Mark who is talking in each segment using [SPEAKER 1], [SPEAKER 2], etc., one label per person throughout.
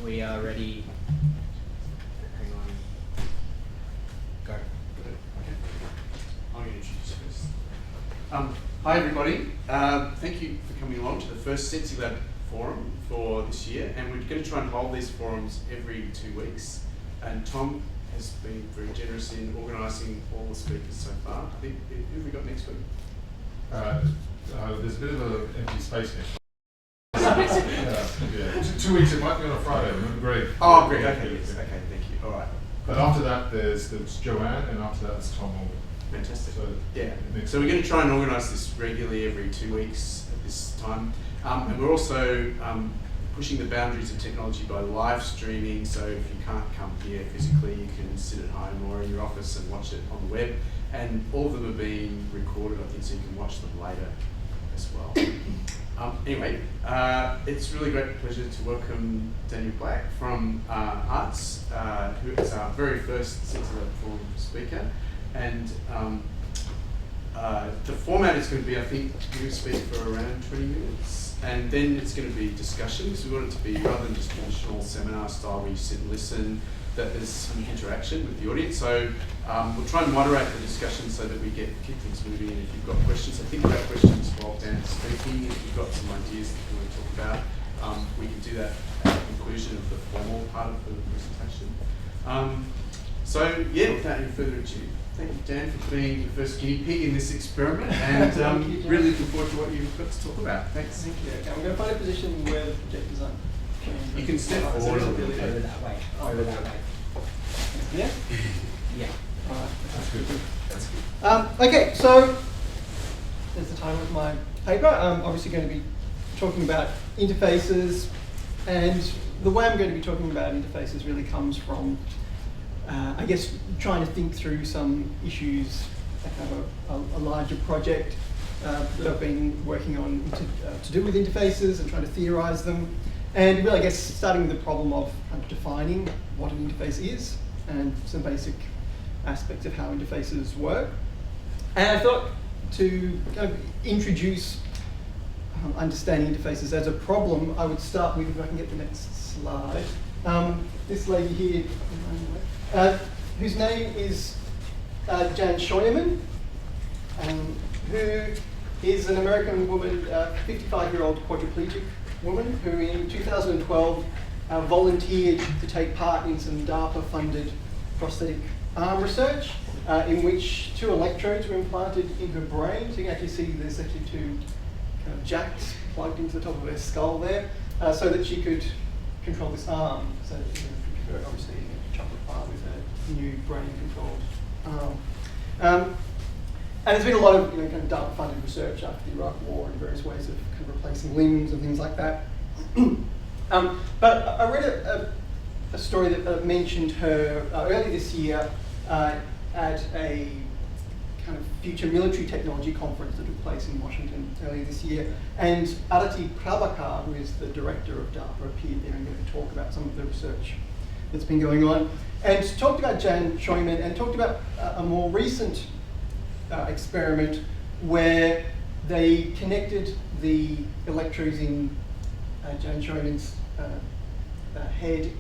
[SPEAKER 1] We are ready. Hang on. Go.
[SPEAKER 2] Okay. I'm going to introduce first. Hi everybody. Thank you for coming along to the first sensiLab forum for this year, and we're going to try and hold these forums every 2 weeks. And Tom has been very generous in organising all the speakers so far. I think, who have we got next week?
[SPEAKER 3] There's a bit of an empty space next week. Yeah. 2 weeks, it might be on a Friday. Great.
[SPEAKER 2] Oh, great. Okay, yes. Okay, thank you. All right.
[SPEAKER 3] But after that, there's Joanne, and after that, it's Tom Morgan.
[SPEAKER 2] Fantastic.
[SPEAKER 3] So,
[SPEAKER 2] yeah. So we're going to try and organise this regularly every 2 weeks at this time. And we're also pushing the boundaries of technology by live streaming. So if you can't come here physically, you can sit at home or in your office and watch it on the web. And all of them are being recorded, I think, so you can watch them later as well. Anyway, it's really great pleasure to welcome Daniel Black from Arts, who is our very first sensiLab forum speaker. And the format is going to be, I think, you speak for around 20 minutes. And then it's going to be discussions. We want it to be, rather than just traditional seminar style where you sit and listen, that there's some interaction with the audience. So we'll try and moderate the discussion so that we keep things moving. And if you've got questions, I think about questions while Dan's speaking. If you've got some ideas that you want to talk about, we can do that at the conclusion of the formal part of the presentation. So yeah, without any further ado, thank you, Dan, for being the first guinea pig in this experiment, and really looking forward to what you've got to talk about. Thanks.
[SPEAKER 4] Thank you. Okay, I'm going to find a position where the projectors aren't showing.
[SPEAKER 2] You can step forward a little bit.
[SPEAKER 1] Over that way. Over that way.
[SPEAKER 4] Yeah?
[SPEAKER 1] Yeah.
[SPEAKER 4] All right.
[SPEAKER 3] That's good.
[SPEAKER 2] That's good.
[SPEAKER 4] Okay, so there's the title of my paper. I'm obviously going to be talking about interfaces, and the way I'm going to be talking about interfaces really comes from I guess trying to think through some issues that have a larger project that I've been working on to do with interfaces and trying to theorize them. And really, I guess, starting with the problem of defining what an interface is and some basic aspects of how interfaces work. And I thought to kind of introduce understanding interfaces as a problem, I would start with, if I can get the next slide, this lady here, whose name is Jan Scheuermann, who is an American woman, 55-year-old quadriplegic woman, who in 2012 volunteered to take part in some DARPA-funded prosthetic arm research, in which 2 electrodes were implanted in her brain. So you can actually see there's actually 2 kind of jacks plugged into the top of her skull there, so that she could control this arm. So obviously a chocolate bar with a new brain-controlled arm. And there's been a lot of kind of DARPA-funded research after the Iraq War in various ways of kind of replacing limbs and things like that. But I read a story that mentioned her early this year at a kind of future military technology conference that took place in Washington earlier this year. And Aditi Prabhakar, who is the director of DARPA, appeared there and gave a talk about some of the research that's been going on. And talked about Jan Scheuermann and talked about a more recent experiment where they connected the electrodes in Jan Scheuermann's head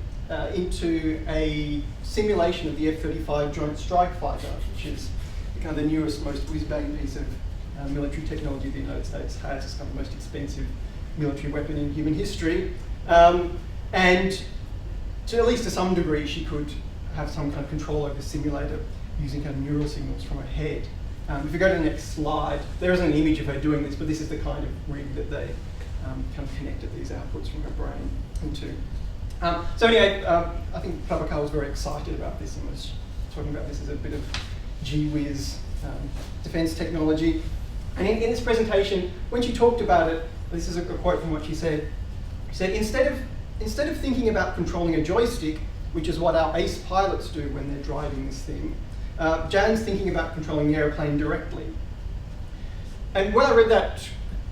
[SPEAKER 4] into a simulation of the F-35 Joint Strike Fighter, which is kind of the newest, most whiz-bang piece of military technology the United States has. It's kind of the most expensive military weapon in human history. And to, at least to some degree, she could have some kind of control over the simulator using kind of neural signals from her head. If we go to the next slide, there isn't an image of her doing this, but this is the kind of rig that they kind of connected these outputs from her brain into. So anyway, I think Prabhakar was very excited about this and was talking about this as a bit of gee whiz defense technology. And in this presentation, when she talked about it, this is a quote from what she said. She said, instead of thinking about controlling a joystick, which is what our ace pilots do when they're driving this thing, Jan's thinking about controlling the airplane directly. And when I read that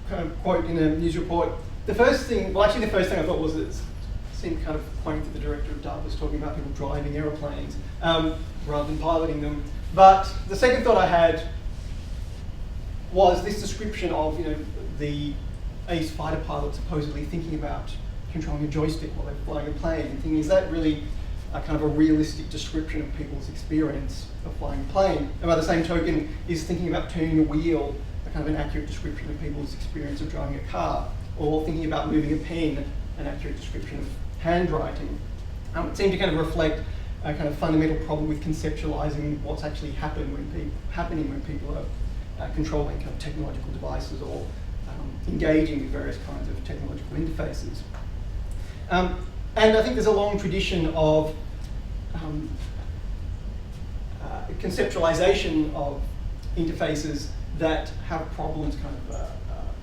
[SPEAKER 4] kind of quote in a news report, the first thing I thought was it seemed kind of quaint that the director of DARPA was talking about people driving airplanes rather than piloting them. But the second thought I had was this description of the ace fighter pilot supposedly thinking about controlling a joystick while they're flying a plane, and thinking, is that really a kind of a realistic description of people's experience of flying a plane? And by the same token, is thinking about turning a wheel a kind of an accurate description of people's experience of driving a car? Or thinking about moving a pen, an accurate description of handwriting? It seemed to kind of reflect a kind of fundamental problem with conceptualizing what's actually happening when people are controlling kind of technological devices or engaging with various kinds of technological interfaces. And I think there's a long tradition of conceptualization of interfaces that have problems kind of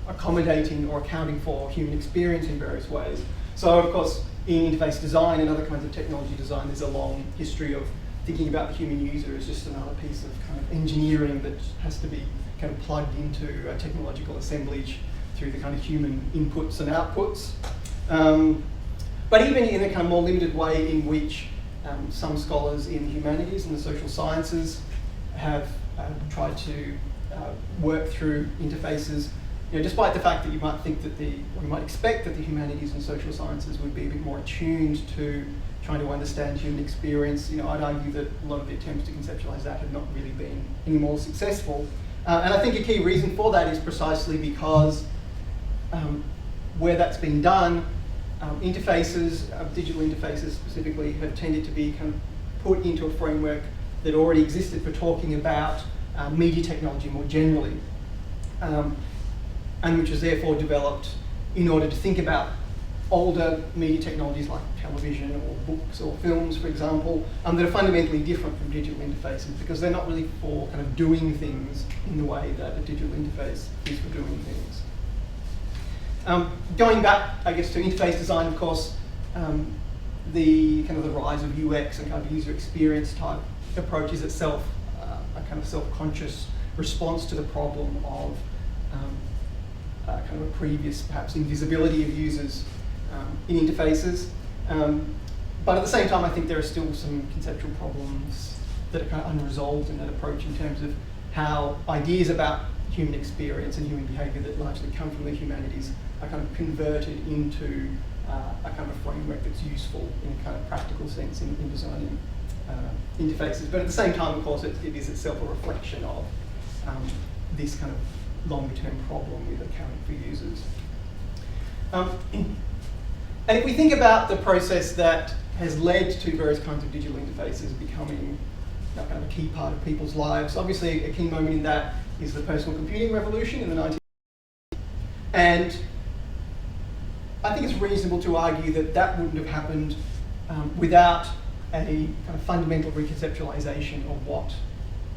[SPEAKER 4] accommodating or accounting for human experience in various ways. So of course, in interface design and other kinds of technology design, there's a long history of thinking about the human user as just another piece of kind of engineering that has to be kind of plugged into a technological assemblage through the kind of human inputs and outputs. But even in a kind of more limited way in which some scholars in the humanities and the social sciences have tried to work through interfaces, you know, despite the fact that you might think that you might expect that the humanities and social sciences would be a bit more attuned to trying to understand human experience, you know, I'd argue that a lot of the attempts to conceptualize that have not really been any more successful. And I think a key reason for that is precisely because where that's been done, interfaces, digital interfaces specifically, have tended to be kind of put into a framework that already existed for talking about media technology more generally, and which was therefore developed in order to think about older media technologies like television or books or films, for example, that are fundamentally different from digital interfaces because they're not really for kind of doing things in the way that a digital interface is for doing things. Going back, I guess, to interface design, of course, the kind of the rise of UX and kind of user experience type approach is itself a kind of self-conscious response to the problem of kind of a previous, perhaps, invisibility of users in interfaces. But at the same time, I think there are still some conceptual problems that are kind of unresolved in that approach in terms of how ideas about human experience and human behaviour that largely come from the humanities are kind of converted into a kind of framework that's useful in a kind of practical sense in designing interfaces. But at the same time, of course, it is itself a reflection of this kind of longer-term problem with accounting for users. And if we think about the process that has led to various kinds of digital interfaces becoming kind of a key part of people's lives, obviously a key moment in that is the personal computing revolution in the 1960s. And I think it's reasonable to argue that that wouldn't have happened without a kind of fundamental reconceptualization of what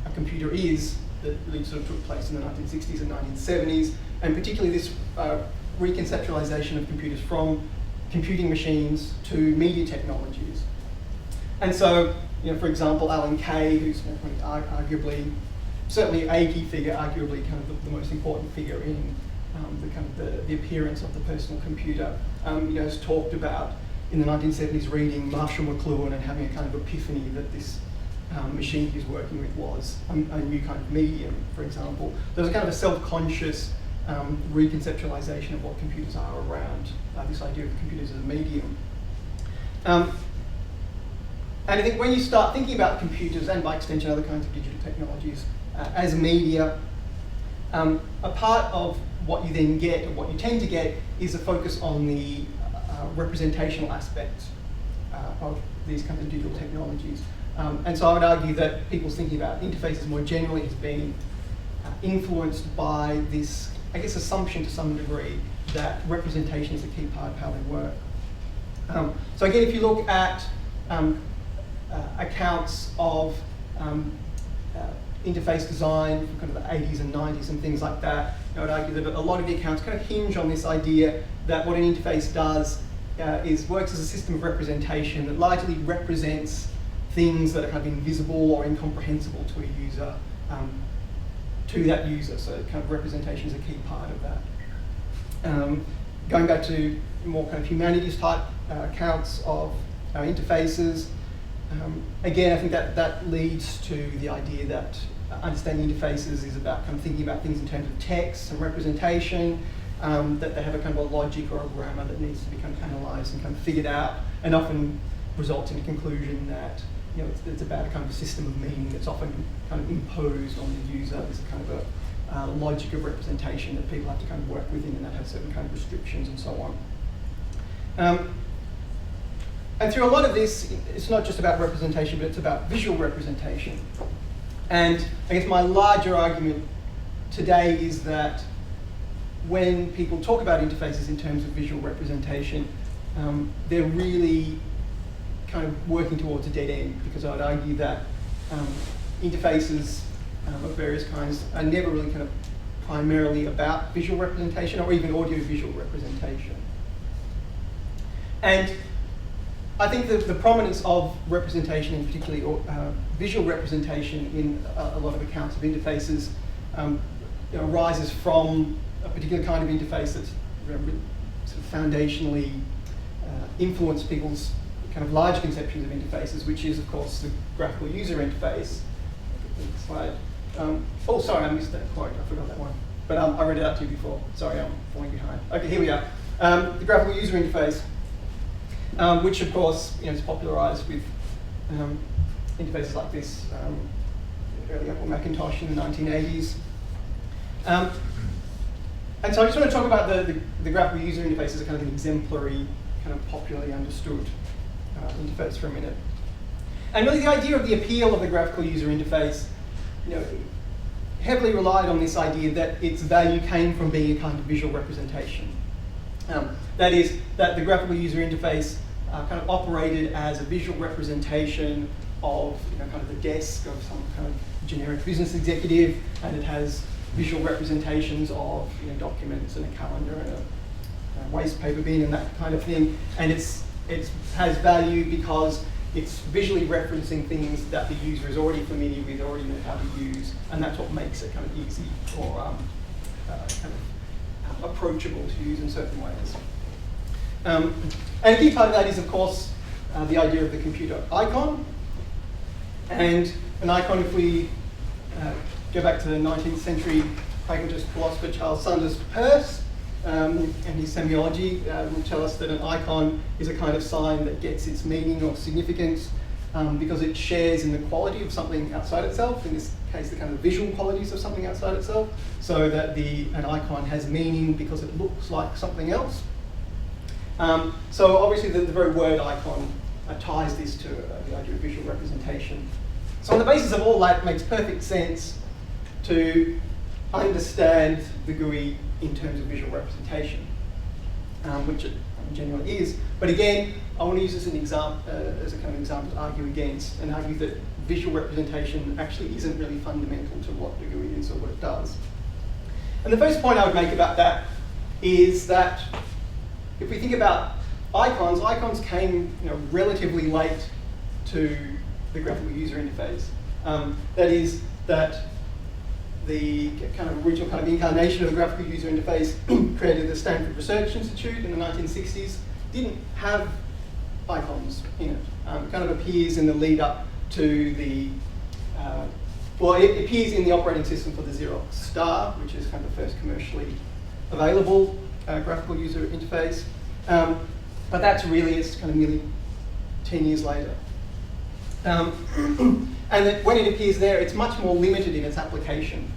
[SPEAKER 4] a computer is that really sort of took place in the 1960s and 1970s, and particularly this reconceptualization of computers from computing machines to media technologies. And so, you know, for example, Alan Kay, who's arguably, certainly a key figure, arguably kind of the most important figure in the kind of the appearance of the personal computer, you know, has talked about in the 1970s reading Marshall McLuhan and having a kind of epiphany that this machine he was working with was a new kind of medium, for example. There's a kind of a self-conscious reconceptualization of what computers are around this idea of computers as a medium. And I think when you start thinking about computers, and by extension other kinds of digital technologies, as media, a part of what you then get, or what you tend to get, is a focus on the representational aspects of these kinds of digital technologies. And so I would argue that people's thinking about interfaces more generally has been influenced by this, I guess, assumption to some degree that representation is a key part of how they work. So again, if you look at accounts of interface design from kind of the 80s and 90s and things like that, I would argue that a lot of the accounts kind of hinge on this idea that what an interface does is works as a system of representation that largely represents things that are kind of invisible or incomprehensible to a user, to that user. So kind of representation is a key part of that. Going back to more kind of humanities type accounts of interfaces, again, I think that leads to the idea that understanding interfaces is about kind of thinking about things in terms of text and representation, that they have a kind of a logic or a grammar that needs to be kind of analysed and kind of figured out, and often results in a conclusion that it's about a kind of system of meaning that's often kind of imposed on the user. There's a kind of a logic of representation that people have to kind of work within, and that has certain kind of restrictions and so on. And through a lot of this, it's not just about representation, but it's about visual representation. And I guess my larger argument today is that when people talk about interfaces in terms of visual representation, they're really kind of working towards a dead end, because I'd argue that interfaces of various kinds are never really kind of primarily about visual representation or even audio-visual representation. And I think that the prominence of representation, and particularly visual representation in a lot of accounts of interfaces, arises from a particular kind of interface that's sort of foundationally influenced people's kind of large conceptions of interfaces, which is, of course, the graphical user interface. Next slide. Oh, sorry, I missed that quote. I forgot that one. But I read it out to you before. Sorry, I'm falling behind. Okay, here we are. The graphical user interface, which, of course, is popularised with interfaces like this, early Apple Macintosh in the 1980s. And so I just want to talk about the graphical user interface as a kind of an exemplary, kind of popularly understood interface for a minute. And really the idea of the appeal of the graphical user interface, heavily relied on this idea that its value came from being a kind of visual representation. That is, that the graphical user interface kind of operated as a visual representation of kind of the desk of some kind of generic business executive, and it has visual representations of documents and a calendar and a waste paper bin and that kind of thing. And it has value because it's visually referencing things that the user is already familiar with, already know how to use, and that's what makes it kind of easy or kind of approachable to use in certain ways. And a key part of that is, of course, the idea of the computer icon. And an icon, if we go back to the 19th century pragmatist philosopher Charles Sanders Peirce, and his semiology will tell us that an icon is a kind of sign that gets its meaning or significance because it shares in the quality of something outside itself, in this case the kind of visual qualities of something outside itself, so that an icon has meaning because it looks like something else. So obviously the very word icon ties this to the idea of visual representation. So on the basis of all that, it makes perfect sense to understand the GUI in terms of visual representation, which it generally is. But again, I want to use this as an example, as a kind of example to argue against, and argue that visual representation actually isn't really fundamental to what the GUI is or what it does. And the first point I would make about that is that if we think about icons, icons came relatively late to the graphical user interface. That is, that the kind of original kind of incarnation of the graphical user interface created the Stanford Research Institute in the 1960s, didn't have icons in it. It kind of appears in the lead up to the, it appears in the operating system for the Xerox Star, which is kind of the first commercially available graphical user interface. But that's really, it's kind of nearly 10 years later. And that when it appears there, it's much more limited in its application.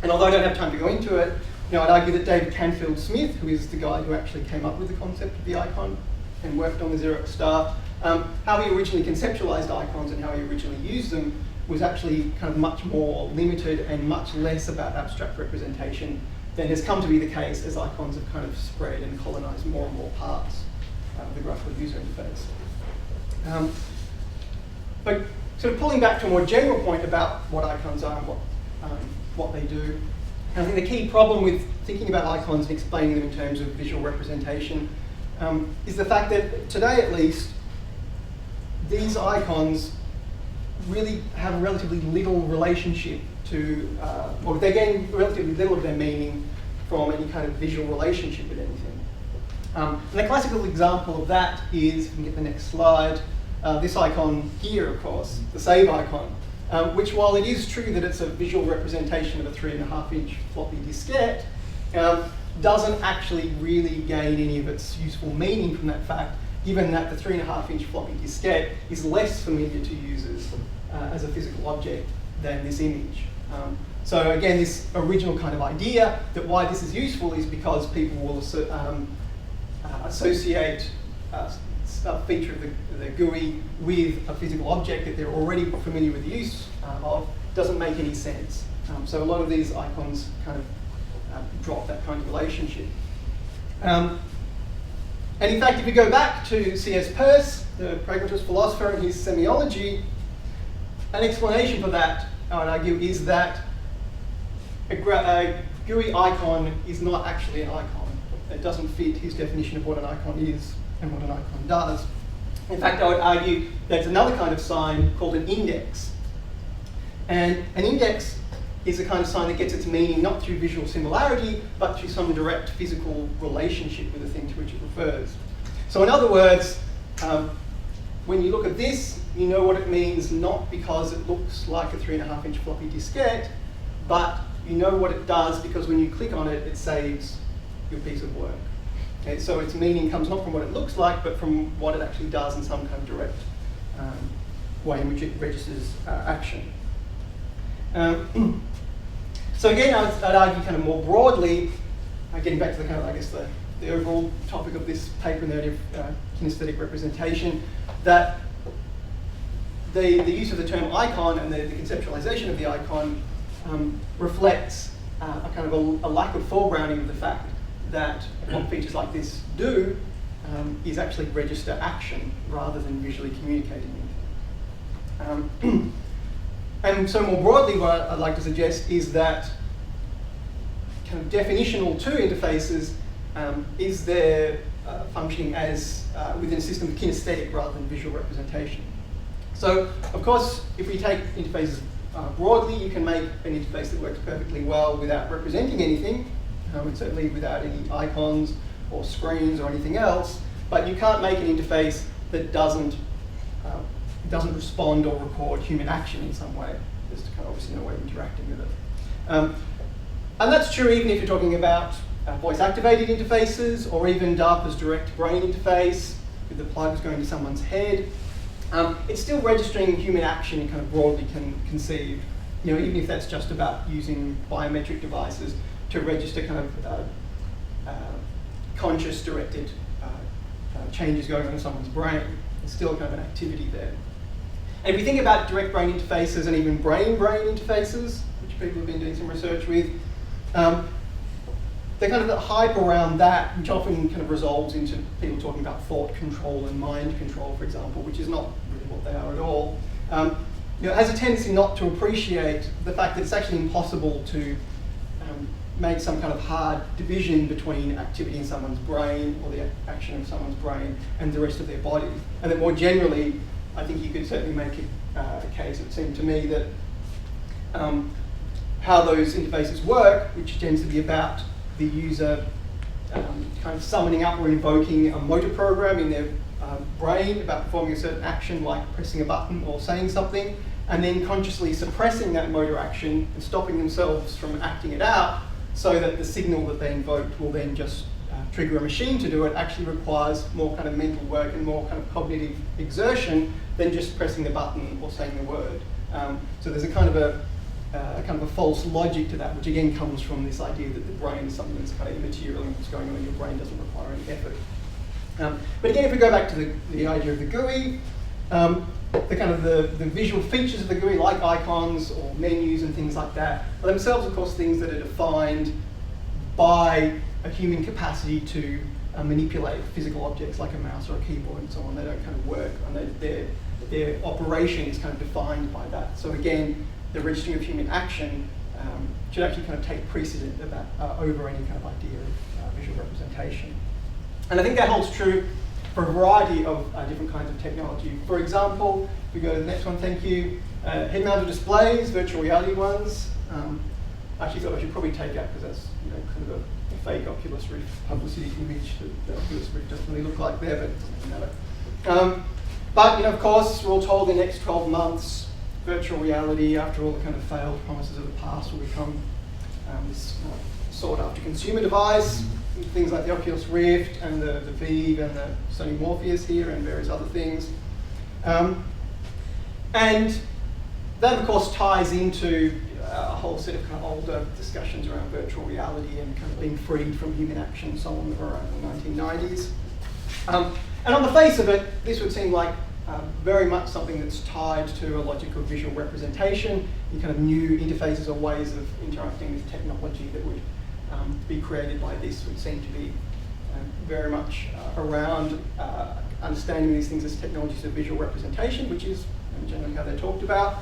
[SPEAKER 4] And although I don't have time to go into it, I'd argue that David Canfield Smith, who is the guy who actually came up with the concept of the icon and worked on the Xerox Star, how he originally conceptualized icons and how he originally used them was actually kind of much more limited and much less about abstract representation than has come to be the case as icons have kind of spread and colonized more and more parts of the graphical user interface. But sort of pulling back to a more general point about what icons are and what they do, I think the key problem with thinking about icons and explaining them in terms of visual representation is the fact that today, at least, these icons really have relatively little relationship to, or they're getting relatively little of their meaning from any kind of visual relationship with anything. And the classical example of that is, if we can get the next slide, this icon here, of course, the save icon, which, while it is true that it's a visual representation of a 3.5-inch floppy diskette, doesn't actually really gain any of its useful meaning from that fact, given that the 3.5-inch floppy diskette is less familiar to users as a physical object than this image. So again, this original kind of idea that why this is useful is because people will associate a feature of the GUI with a physical object that they're already familiar with the use of. Doesn't make any sense. So a lot of these icons kind of drop that kind of relationship. And in fact, if you go back to C.S. Peirce, the pragmatist philosopher, and his semiology, an explanation for that, I would argue, is that a GUI icon is not actually an icon. It doesn't fit his definition of what an icon is and what an icon does. In fact, I would argue there's another kind of sign called an index. And an index is a kind of sign that gets its meaning not through visual similarity, but through some direct physical relationship with the thing to which it refers. So in other words, when you look at this, you know what it means not because it looks like a 3.5-inch floppy diskette, but you know what it does because when you click on it, it saves your piece of work. Okay, so its meaning comes not from what it looks like, but from what it actually does in some kind of direct way in which it registers action. So again, I'd argue kind of more broadly, getting back to the kind of, I guess, the overall topic of this paper in the idea of kinesthetic representation, that the use of the term icon and the conceptualization of the icon reflects a kind of a lack of foregrounding of the fact that what features like this do is actually register action rather than visually communicating anything. And so more broadly, what I'd like to suggest is that kind of definitional to interfaces is their functioning as within a system of kinesthetic rather than visual representation. So, of course, if we take interfaces broadly, you can make an interface that works perfectly well without representing anything, and certainly without any icons or screens or anything else, but you can't make an interface that doesn't respond or record human action in some way. There's kind of obviously no way of interacting with it. And that's true even if you're talking about voice-activated interfaces or even DARPA's direct brain interface with the plugs going to someone's head. It's still registering human action kind of broadly conceived, even if that's just about using biometric devices to register kind of conscious directed changes going on in someone's brain. There's still kind of an activity there. And if we think about direct brain interfaces and even brain-brain interfaces, which people have been doing some research with, they're kind of the hype around that, which often kind of resolves into people talking about thought control and mind control, for example, which is not really what they are at all. Has a tendency not to appreciate the fact that it's actually impossible to make some kind of hard division between activity in someone's brain or the action of someone's brain and the rest of their body. And that more generally, I think you could certainly make a case, it seemed to me, that how those interfaces work, which tends to be about the user kind of summoning up or invoking a motor program in their brain about performing a certain action like pressing a button or saying something, and then consciously suppressing that motor action and stopping themselves from acting it out so that the signal that they invoked will then just trigger a machine to do it, actually requires more kind of mental work and more kind of cognitive exertion than just pressing the button or saying the word. So there's a kind of a false logic to that, which again comes from this idea that the brain is something that's kind of immaterial and what's going on in your brain doesn't require any effort. But again, if we go back to the idea of the GUI, the kind of the visual features of the GUI, like icons or menus and things like that, are themselves, of course, things that are defined by a human capacity to manipulate physical objects like a mouse or a keyboard and so on. They don't kind of work, and their operation is kind of defined by that. So again, the registering of human action should actually kind of take precedent over any kind of idea of visual representation. And I think that holds true for a variety of different kinds of technology. For example, if we go to the next one, thank you, head-mounted displays, virtual reality ones. I actually thought I should probably take out because that's kind of a fake Oculus Rift publicity image that the Oculus Rift doesn't really look like there, but it doesn't really matter. But of course, we're all told the next 12 months, virtual reality, after all the kind of failed promises of the past, will become this sought after consumer device, things like the Oculus Rift and the Vive and the Sony Morpheus here and various other things. And that, of course, ties into a whole set of kind of older discussions around virtual reality and kind of being freed from human action and so on that were around the 1990s. And on the face of it, this would seem like very much something that's tied to a logic of visual representation and kind of new interfaces or ways of interacting with technology that would be created by this would seem to be very much around understanding these things as technologies of visual representation, which is generally how they're talked about.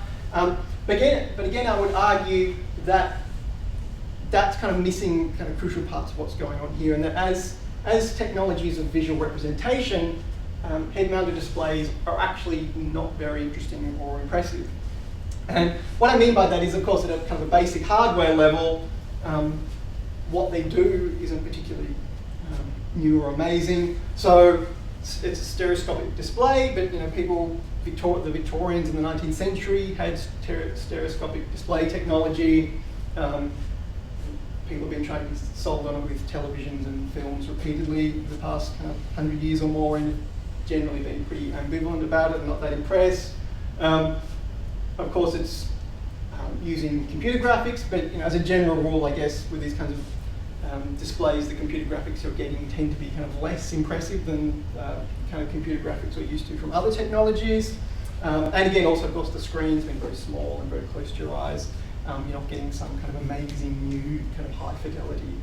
[SPEAKER 4] But again, I would argue that that's kind of missing kind of crucial parts of what's going on here, and that as technologies of visual representation, head-mounted displays are actually not very interesting or impressive. And what I mean by that is, of course, at a kind of a basic hardware level, what they do isn't particularly new or amazing. So it's a stereoscopic display, but people, the Victorians in the 19th century had stereoscopic display technology. People have been trying to solve on it with televisions and films repeatedly for the past kind of 100 years or more, and generally been pretty ambivalent about it and not that impressed. Of course, it's using computer graphics, but as a general rule, I guess, with these kinds of displays, the computer graphics you're getting tend to be kind of less impressive than kind of computer graphics we're used to from other technologies. And again, also, of course, the screen's been very small and very close to your eyes. You're not getting some kind of amazing new kind of high fidelity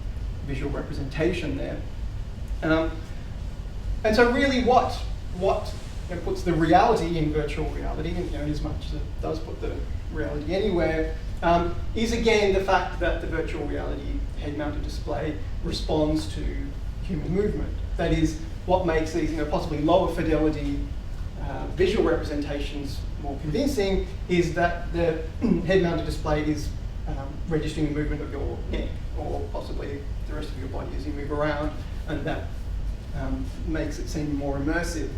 [SPEAKER 4] visual representation there. And so really what puts the reality in virtual reality, and as much as it does put the reality anywhere, is again the fact that the virtual reality head-mounted display responds to human movement. That is, what makes these possibly lower fidelity visual representations more convincing is that the head-mounted display is registering the movement of your neck or possibly the rest of your body as you move around, and that makes it seem more immersive.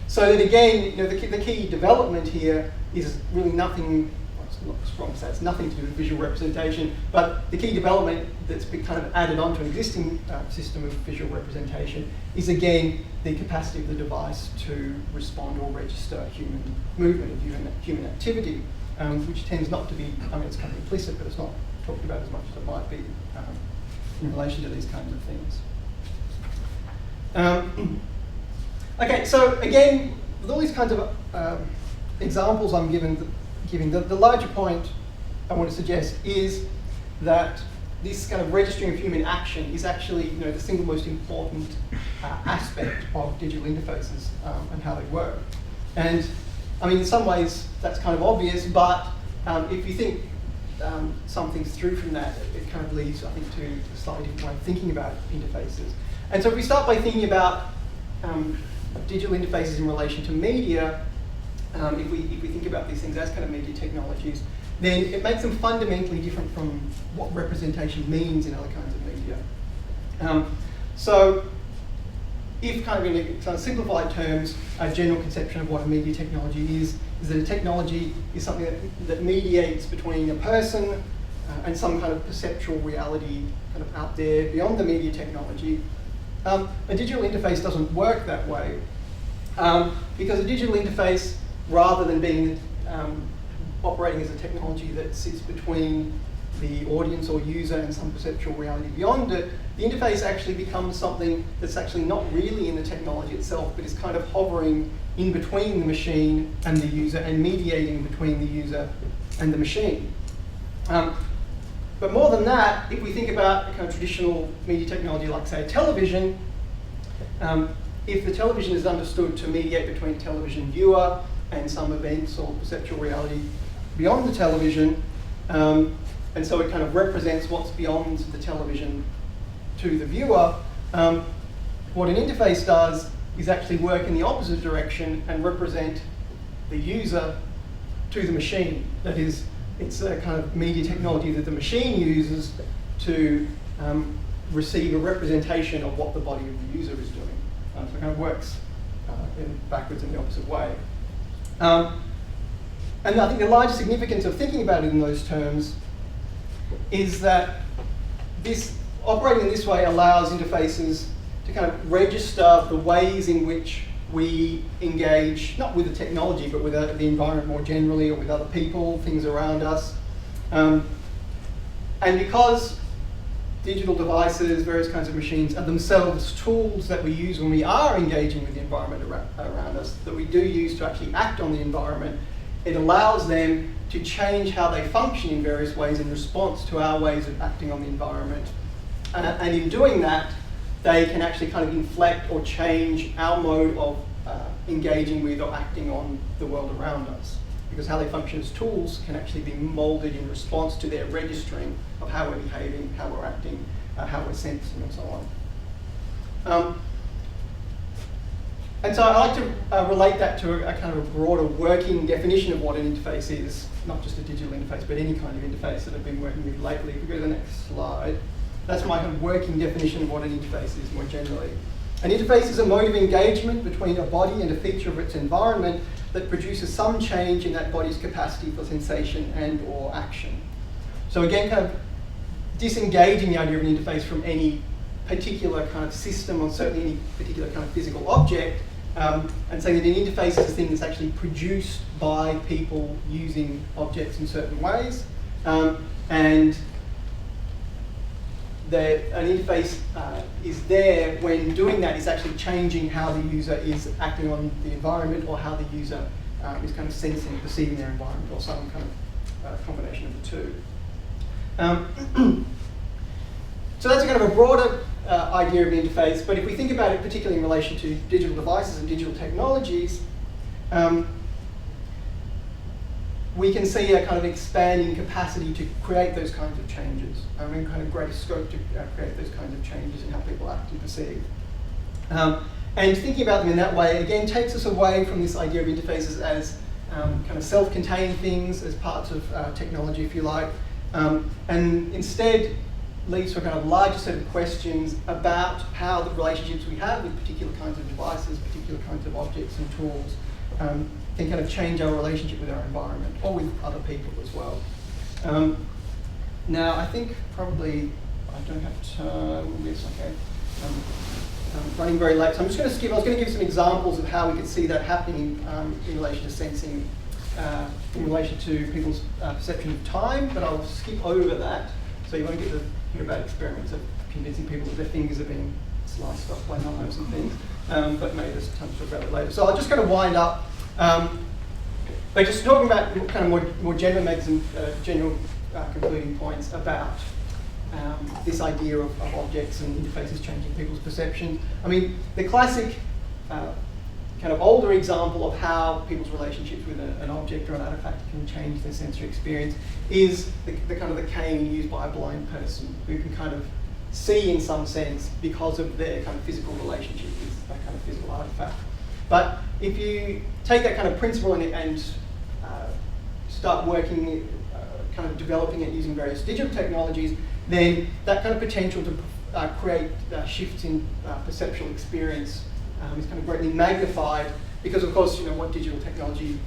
[SPEAKER 4] So that again, the key development here is really nothing. Well, it's not strong to say it's nothing to do with visual representation, but the key development that's been kind of added onto an existing system of visual representation is again the capacity of the device to respond or register human movement and human activity, which tends not to be. I mean, it's kind of implicit, but it's not talked about as much as it might be in relation to these kinds of things. Okay, so again, with all these kinds of examples I'm giving, the larger point I want to suggest is that this kind of registering of human action is actually the single most important aspect of digital interfaces and how they work. And I mean, in some ways that's kind of obvious, but if you think some things through from that, it kind of leads, I think, to a slightly different way of thinking about interfaces. And so if we start by thinking about digital interfaces in relation to media, if we think about these things as kind of media technologies, then it makes them fundamentally different from what representation means in other kinds of media. So if kind of in kind of simplified terms, a general conception of what a media technology is that a technology is something that mediates between a person and some kind of perceptual reality kind of out there beyond the media technology. A digital interface doesn't work that way because a digital interface, rather than being operating as a technology that sits between the audience or user and some perceptual reality beyond it, the interface actually becomes something that's actually not really in the technology itself, but is kind of hovering in between the machine and the user and mediating between the user and the machine. But more than that, if we think about a kind of traditional media technology like, say, television, if the television is understood to mediate between a television viewer and some events or perceptual reality beyond the television, and so it kind of represents what's beyond the television to the viewer, what an interface does is actually work in the opposite direction and represent the user to the machine. That is, it's a kind of media technology that the machine uses to receive a representation of what the body of the user is doing. So it kind of works backwards in the opposite way. And I think the larger significance of thinking about it in those terms is that this operating in this way allows interfaces to kind of register the ways in which we engage, not with the technology, but with the environment more generally, or with other people, things around us. And because digital devices, various kinds of machines are themselves tools that we use when we are engaging with the environment around us, that we do use to actually act on the environment, it allows them to change how they function in various ways in response to our ways of acting on the environment. And in doing that, they can actually kind of inflect or change our mode of engaging with or acting on the world around us. Because how they function as tools can actually be molded in response to their registering of how we're behaving, how we're acting, how we're sensing, and so on. And so I like to relate that to a kind of a broader working definition of what an interface is, not just a digital interface, but any kind of interface that I've been working with lately. If we go to the next slide, that's my kind of working definition of what an interface is more generally. An interface is a mode of engagement between a body and a feature of its environment that produces some change in that body's capacity for sensation and or action. So again, kind of disengaging the idea of an interface from any particular kind of system, or certainly any particular kind of physical object, and saying that an interface is a thing that's actually produced by people using objects in certain ways, and that an interface is there when doing that is actually changing how the user is acting on the environment, or how the user is kind of sensing, perceiving their environment, or some kind of combination of the two. So that's a kind of a broader idea of an interface, but if we think about it particularly in relation to digital devices and digital technologies, we can see a kind of expanding capacity to create those kinds of changes, and kind of greater scope to create those kinds of changes in how people act and perceive. And thinking about them in that way, again, takes us away from this idea of interfaces as kind of self-contained things, as parts of technology, if you like, and instead leads to a kind of larger set of questions about how the relationships we have with particular kinds of devices, particular kinds of objects and tools, can kind of change our relationship with our environment, or with other people as well. Now, I think probably I don't have time. Yes, okay. I'm running very late, so I'm just going to skip. I was going to give some examples of how we could see that happening in relation to sensing, in relation to people's perception of time, but I'll skip over that, so you won't get to hear about experiments of convincing people that their fingers are being sliced off by knives and things, but maybe there's time to talk about it later. So I'll just kind of wind up by just talking about kind of more general, make some general concluding points about this idea of objects and interfaces changing people's perception. I mean, the classic kind of older example of how people's relationships with an object or an artifact can change their sensory experience is the kind of the cane used by a blind person who can kind of see in some sense because of their kind of physical relationship with that kind of physical artifact. But if you take that kind of principle and start working, kind of developing it using various digital technologies, then that kind of potential to create shifts in perceptual experience is kind of greatly magnified, because of course, you know, what digital technology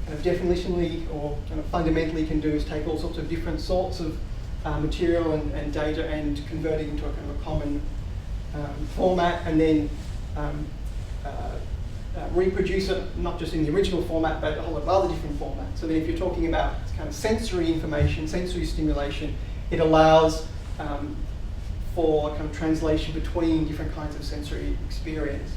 [SPEAKER 4] kind of definitionally or kind of fundamentally can do is take all sorts of different sorts of material and data and convert it into a kind of a common format, and then reproduce it not just in the original format, but a whole lot of other different formats. So then if you're talking about kind of sensory information, sensory stimulation, it allows for kind of translation between different kinds of sensory experience.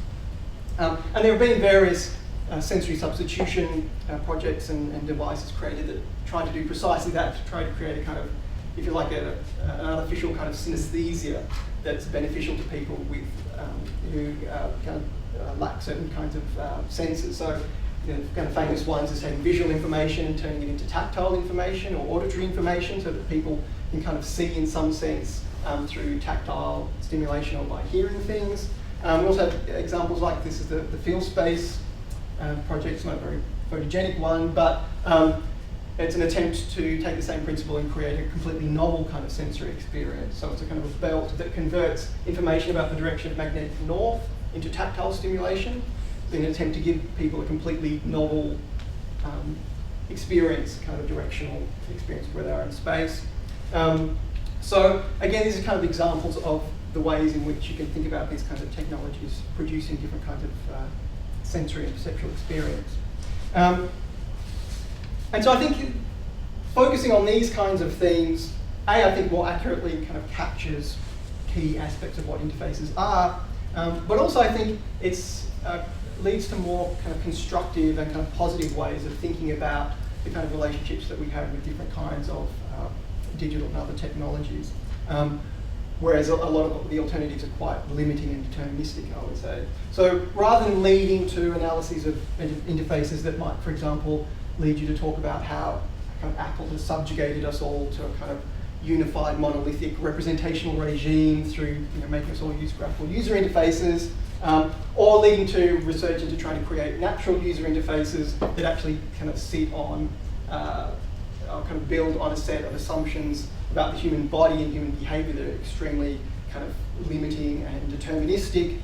[SPEAKER 4] And there have been various sensory substitution projects and devices created that try to do precisely that, to try to create a kind of, if you like, an artificial kind of synesthesia that's beneficial to people with who kind of lack certain kinds of senses. So, you know, kind of famous ones is taking visual information and turning it into tactile information or auditory information, so that people can kind of see in some sense through tactile stimulation or by hearing things. We also have examples like this is the Feel Space project. It's not a very photogenic one, but it's an attempt to take the same principle and create a completely novel kind of sensory experience. So it's a kind of a belt that converts information about the direction of magnetic north into tactile stimulation in an attempt to give people a completely novel experience, kind of directional experience where they are in space. So again, these are kind of examples of the ways in which you can think about these kinds of technologies producing different kinds of sensory and perceptual experience. And so I think focusing on these kinds of themes, I think more accurately kind of captures key aspects of what interfaces are, but also I think it's leads to more kind of constructive and kind of positive ways of thinking about the kind of relationships that we have with different kinds of digital and other technologies. Whereas a lot of the alternatives are quite limiting and deterministic, I would say. So rather than leading to analyses of interfaces that might, for example, lead you to talk about how kind of Apple has subjugated us all to a kind of unified monolithic representational regime through making us all use graphical user interfaces, or leading to research into trying to create natural user interfaces that actually kind of sit on, kind of build on a set of assumptions about the human body and human behavior that are extremely kind of limiting and deterministic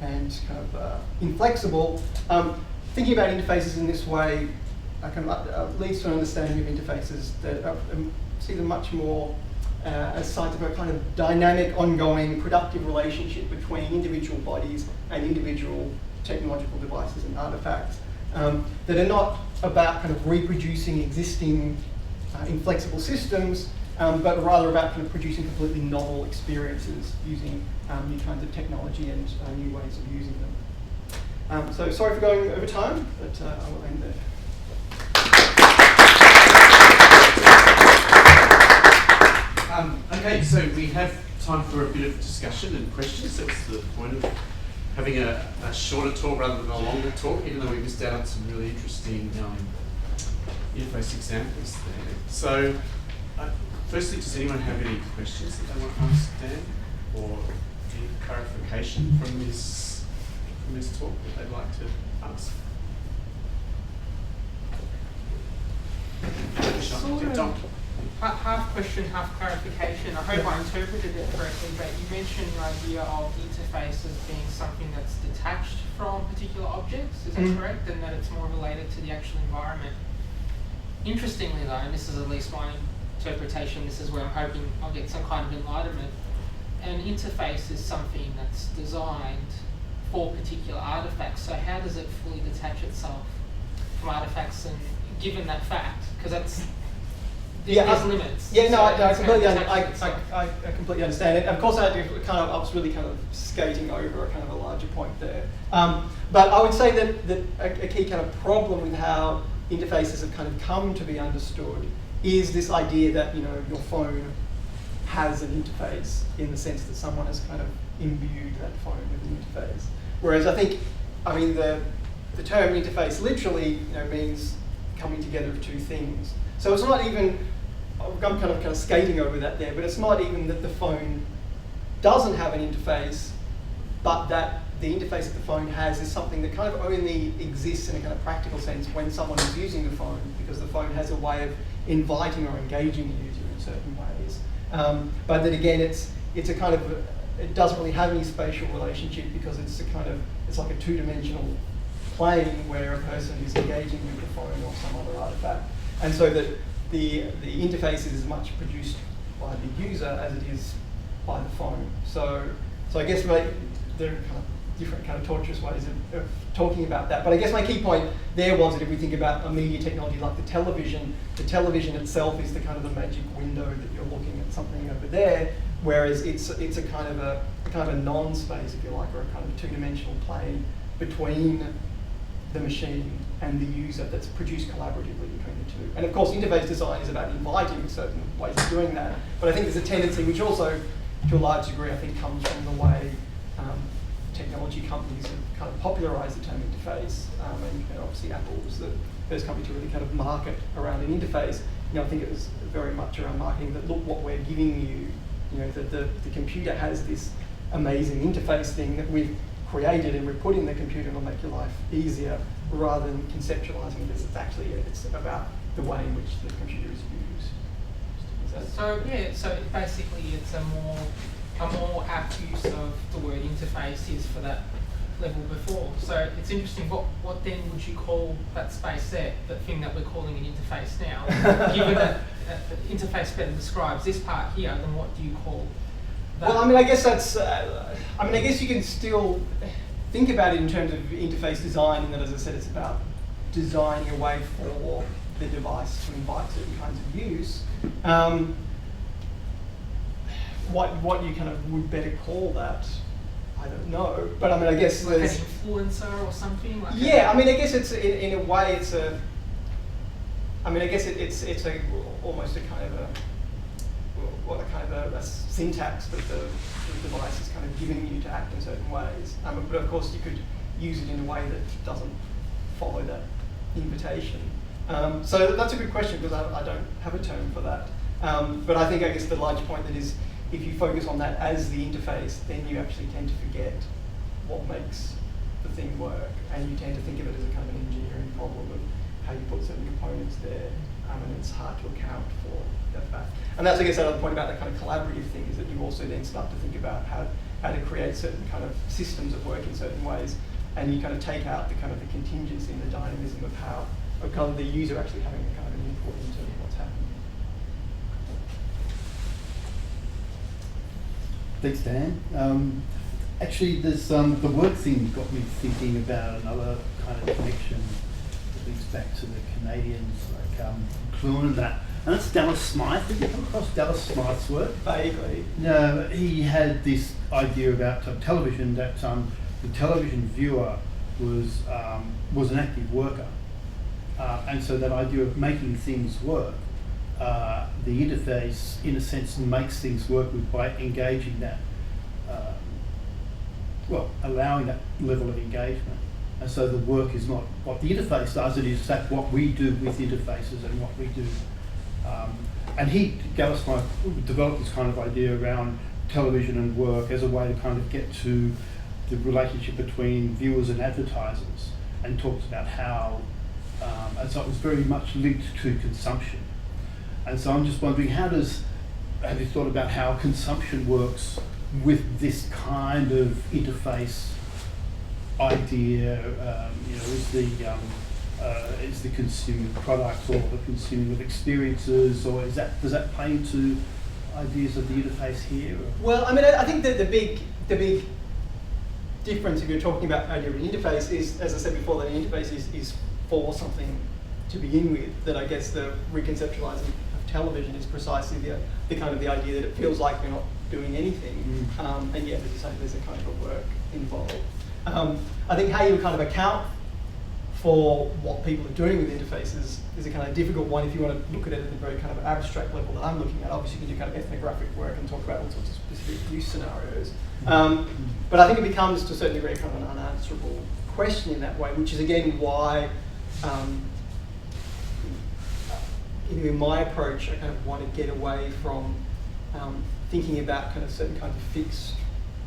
[SPEAKER 4] and kind of inflexible. Thinking about interfaces in this way kind of leads to an understanding of interfaces that see them much more as signs of a kind of dynamic, ongoing, productive relationship between individual bodies and individual technological devices and artifacts that are not about kind of reproducing existing inflexible systems, but rather about kind of producing completely novel experiences using new kinds of technology and new ways of using them. So sorry for going over time, but I will end there.
[SPEAKER 2] Okay, so we have time for a bit of discussion and questions. That's the point of having a shorter talk rather than a longer talk, even though we missed out on some really interesting interface examples there. So, firstly, does anyone have any questions that they want to ask Dan, or any clarification from this talk that they'd like to ask?
[SPEAKER 5] Half question, half clarification. I hope I interpreted it correctly, but you mentioned the idea of interface as being something that's detached from particular objects. Is that correct? And that it's more related to the actual environment. Interestingly though, and this is at least my interpretation, this is where I'm hoping I'll get some kind of enlightenment, an interface is something that's designed for particular artifacts. So how does it fully detach itself from artifacts, and given that fact, because that's there's limits.
[SPEAKER 4] Yeah, no,
[SPEAKER 5] so
[SPEAKER 4] I completely understand it. Of course, I was really kind of skating over a kind of a larger point there. But I would say that a key kind of problem with how interfaces have kind of come to be understood is this idea that your phone has an interface in the sense that someone has kind of imbued that phone with an interface. Whereas the term interface literally means coming together of two things. So it's not even, I'm kind of skating over that there, but it's not even that the phone doesn't have an interface, but that the interface that the phone has is something that kind of only exists in a kind of practical sense when someone is using the phone, because the phone has a way of inviting or engaging the user in certain ways. But then again, it's a kind of, it doesn't really have any spatial relationship because it's like a two-dimensional plane where a person is engaging with the phone or some other artifact. And so that the interface is as much produced by the user as it is by the phone. So I guess there are kind of different kind of tortuous ways of talking about that. But I guess my key point there was that if we think about a media technology like the television itself is the kind of the magic window that you're looking at something over there, whereas it's a kind of a non-space, if you like, or a kind of two-dimensional plane between the machine and the user that's produced collaboratively between the two. And of course, interface design is about inviting certain ways of doing that. But I think there's a tendency, which also, to a large degree, I think comes from the way technology companies have kind of popularized the term interface. And obviously Apple was the first company to really kind of market around an interface. I think it was very much around marketing that, look what we're giving you, that the computer has this amazing interface thing that we've created and we put in the computer and it'll make your life easier, rather than conceptualizing this. It's about the way in which the computer is used.
[SPEAKER 5] So basically it's a more apt use of the word interface is for that level before. So it's interesting, what then would you call that space there, that thing that we're calling an interface now? Given that interface better describes this part here, then what do you call that?
[SPEAKER 4] Well, I mean, I guess that's, I guess you can still think about it in terms of interface design, and that, as I said, it's about designing a way for the device to invite certain kinds of use. What you kind of would better call that, I don't know. But I mean, I guess
[SPEAKER 5] like an
[SPEAKER 4] there's
[SPEAKER 5] influencer or something. Like
[SPEAKER 4] yeah, I mean, I guess it's in a way it's a. I mean, I guess it's a almost a kind of a syntax that the device is kind of giving you to act in certain ways. But of course, you could use it in a way that doesn't follow that invitation. So that's a good question, because I don't have a term for that. But I think, I guess, the larger point that is, if you focus on that as the interface, then you actually tend to forget what makes the thing work, and you tend to think of it as a kind of an engineering problem of how you put certain components there, and it's hard to account for that fact. And that's, I guess, another point about that kind of collaborative thing, is that you also then start to think about how to create certain kind of systems that work in certain ways, and you kind of take out the kind of the contingency and the dynamism of how, of kind of the user actually having a kind of an input into what's happening.
[SPEAKER 6] Thanks, Dan. Actually, there's the work thing got me thinking about another kind of connection that links back to the Canadians, like Clune and that. And that's Dallas Smythe. Did you come across Dallas Smythe's work?
[SPEAKER 4] Vaguely.
[SPEAKER 6] No, he had this idea about television, that the television viewer was an active worker, and so that idea of making things work. The interface, in a sense, makes things work by engaging that, allowing that level of engagement. And so the work is not what the interface does, it is that what we do with interfaces and what we do. And Dallas Smythe developed this kind of idea around television and work as a way to kind of get to the relationship between viewers and advertisers, and talks about how, and so it was very much linked to consumption. And so I'm just wondering, have you thought about how consumption works with this kind of interface idea? Is the consuming product or the consuming of experiences, or does that play into ideas of the interface here? Or?
[SPEAKER 4] Well, I mean, I think that the big difference, if you're talking about idea of an interface, is, as I said before, that an interface is for something to begin with. That, I guess, the reconceptualizing of television is precisely the kind of the idea that it feels like you're not doing anything, and yet, as you say, there's a kind of a work involved. I think how you kind of account for what people are doing with interfaces is a kind of difficult one if you want to look at it at the very kind of abstract level that I'm looking at. Obviously, you can do kind of ethnographic work and talk about all sorts of specific use scenarios. But I think it becomes, to a certain degree, kind of an unanswerable question in that way, which is, again, why in my approach, I kind of want to get away from thinking about kind of certain kinds of fixed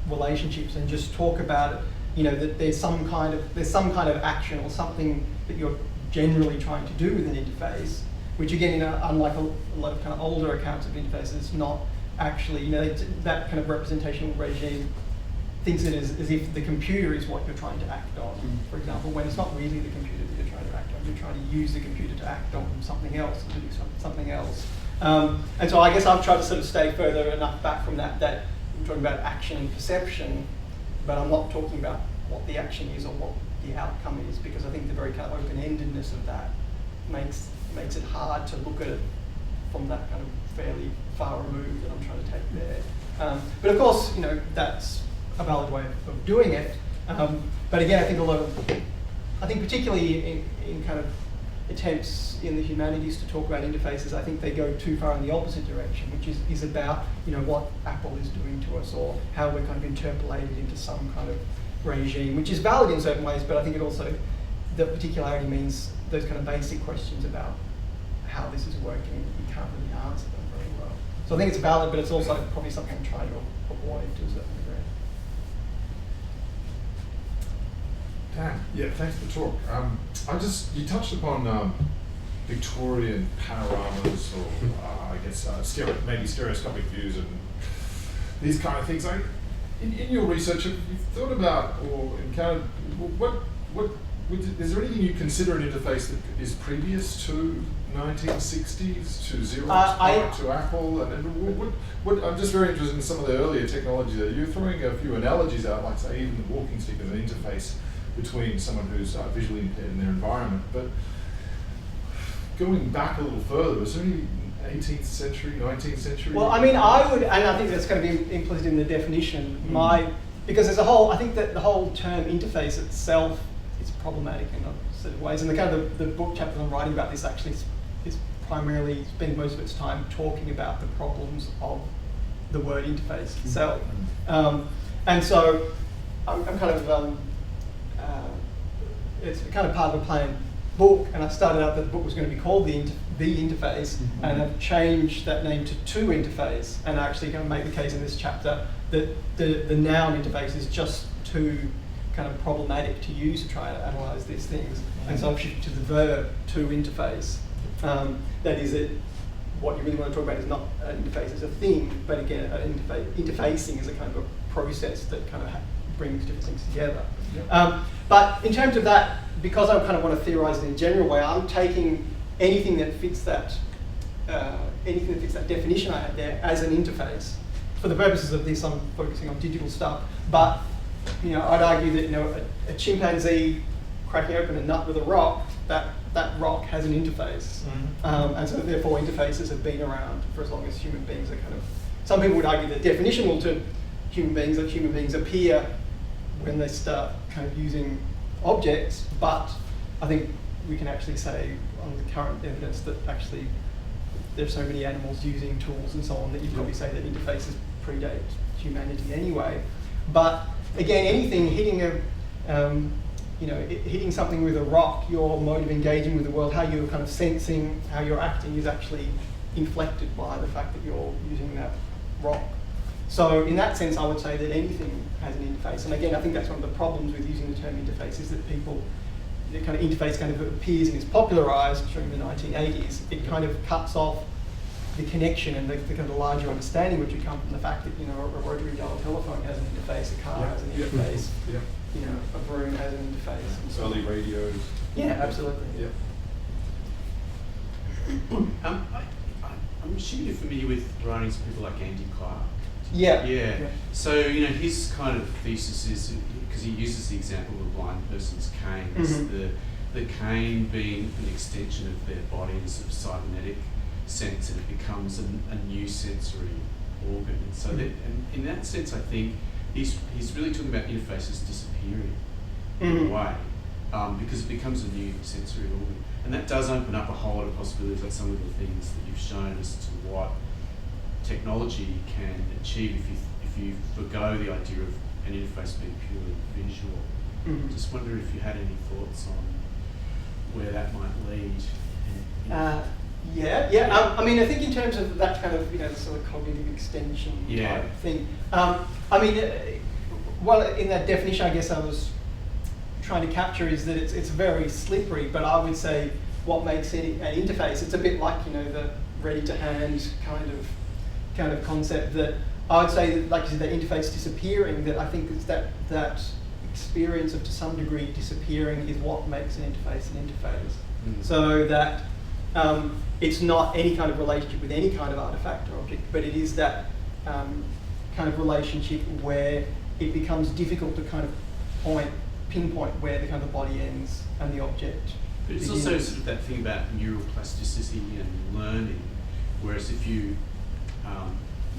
[SPEAKER 4] relationships and just talk about it, that there's some kind of action or something that you're generally trying to do with an interface, which, again, unlike a lot of kind of older accounts of interfaces, not actually, that kind of representational regime thinks it is as if the computer is what you're trying to act on, for example, when it's not really the computer that you're trying to act on. You're trying to use the computer to act on something else, to do something else. And so I guess I've tried to sort of stay further enough back from that I'm talking about action and perception, but I'm not talking about what the action is or what the outcome is, because I think the very kind of open-endedness of that makes it hard to look at it from that kind of fairly far removed that I'm trying to take there. But of course, that's a valid way of doing it. But again, I think particularly in kind of attempts in the humanities to talk about interfaces, I think they go too far in the opposite direction, which is about what Apple is doing to us, or how we're kind of interpolated into some kind of regime, which is valid in certain ways, but I think it also, the particularity means those kind of basic questions about how this is working, you can't really answer them very well. So I think it's valid, but it's also probably something I'm trying to avoid to a certain degree.
[SPEAKER 3] Dan, yeah, thanks for the talk. You touched upon Victorian panoramas, or I guess maybe stereoscopic views and these kind of things. In your research, have you thought about or encountered is there anything you consider an interface that is previous to 1960s, to Xerox, to Apple, and what? I'm just very interested in some of the earlier technology there. You're throwing a few analogies out, like say even the walking stick as an interface between someone who's visually impaired in their environment. But going back a little further, is there any 18th century, 19th century?
[SPEAKER 4] Well, I mean, I would, and I think that's going to be implicit in the definition. Because there's a whole, I think that the whole term interface itself is problematic in a certain ways. And the kind of the book chapter I'm writing about this actually is primarily spends most of its time talking about the problems of the word interface itself. And so I'm kind of, it's kind of part of a planned book, and I started out that the book was going to be called The Interface, and I've changed that name to To Interface, and I actually going to make the case in this chapter that the noun interface is just too kind of problematic to use to try to analyse these things, and so I've shifted to the verb To Interface. That is that what you really want to talk about is not an interface as a thing, but again, interfacing is a kind of a process that kind of brings different things together. But in terms of that, because I kind of want to theorise it in a general way, I'm taking anything that fits that definition I had there as an interface. For the purposes of this, I'm focusing on digital stuff. But I'd argue that a chimpanzee cracking open a nut with a rock, that rock has an interface, and so therefore interfaces have been around for as long as human beings are kind of. Some people would argue that definitional to human beings that human beings appear when they start kind of using objects, but I think we can actually say on the current evidence that actually there's so many animals using tools and so on that you'd probably say that interfaces predate humanity anyway. But again, anything hitting hitting something with a rock, your mode of engaging with the world, how you're kind of sensing, how you're acting is actually inflected by the fact that you're using that rock. So in that sense, I would say that anything has an interface. And again, I think that's one of the problems with using the term interface is that the kind of interface kind of appears and is popularised during the 1980s. It kind of cuts off the connection and the kind of larger understanding which would come from the fact that a rotary dial telephone has an interface, a car has an interface, a room has an interface. And so
[SPEAKER 3] early radios.
[SPEAKER 4] Yeah, absolutely.
[SPEAKER 2] I'm assuming you're familiar with writings of people like Andy Clark.
[SPEAKER 4] Yeah.
[SPEAKER 2] So his kind of thesis is, because he uses the example of a blind person's cane, the cane being an extension of their body in a sort of cybernetic sense, and it becomes a new sensory organ. And so that, and in that sense, I think he's really talking about interfaces disappearing in a way, because it becomes a new sensory organ, and that does open up a whole lot of possibilities, like some of the things that you've shown as to what technology can achieve if you forgo the idea of an interface being purely visual. Just wonder if you had any thoughts on where that might lead.
[SPEAKER 4] I mean, I think in terms of that kind of the sort of cognitive extension type thing. In that definition, I guess I was trying to capture is that it's very slippery. But I would say what makes it an interface, it's a bit like the ready to hand kind of concept that I would say that, like you said, that interface disappearing, that I think it's that experience of to some degree disappearing is what makes an interface an interface. So that it's not any kind of relationship with any kind of artifact or object, but it is that kind of relationship where it becomes difficult to kind of pinpoint where the kind of body ends and the object
[SPEAKER 2] But it's
[SPEAKER 4] begins.
[SPEAKER 2] also sort of that thing about neuroplasticity and learning, whereas if you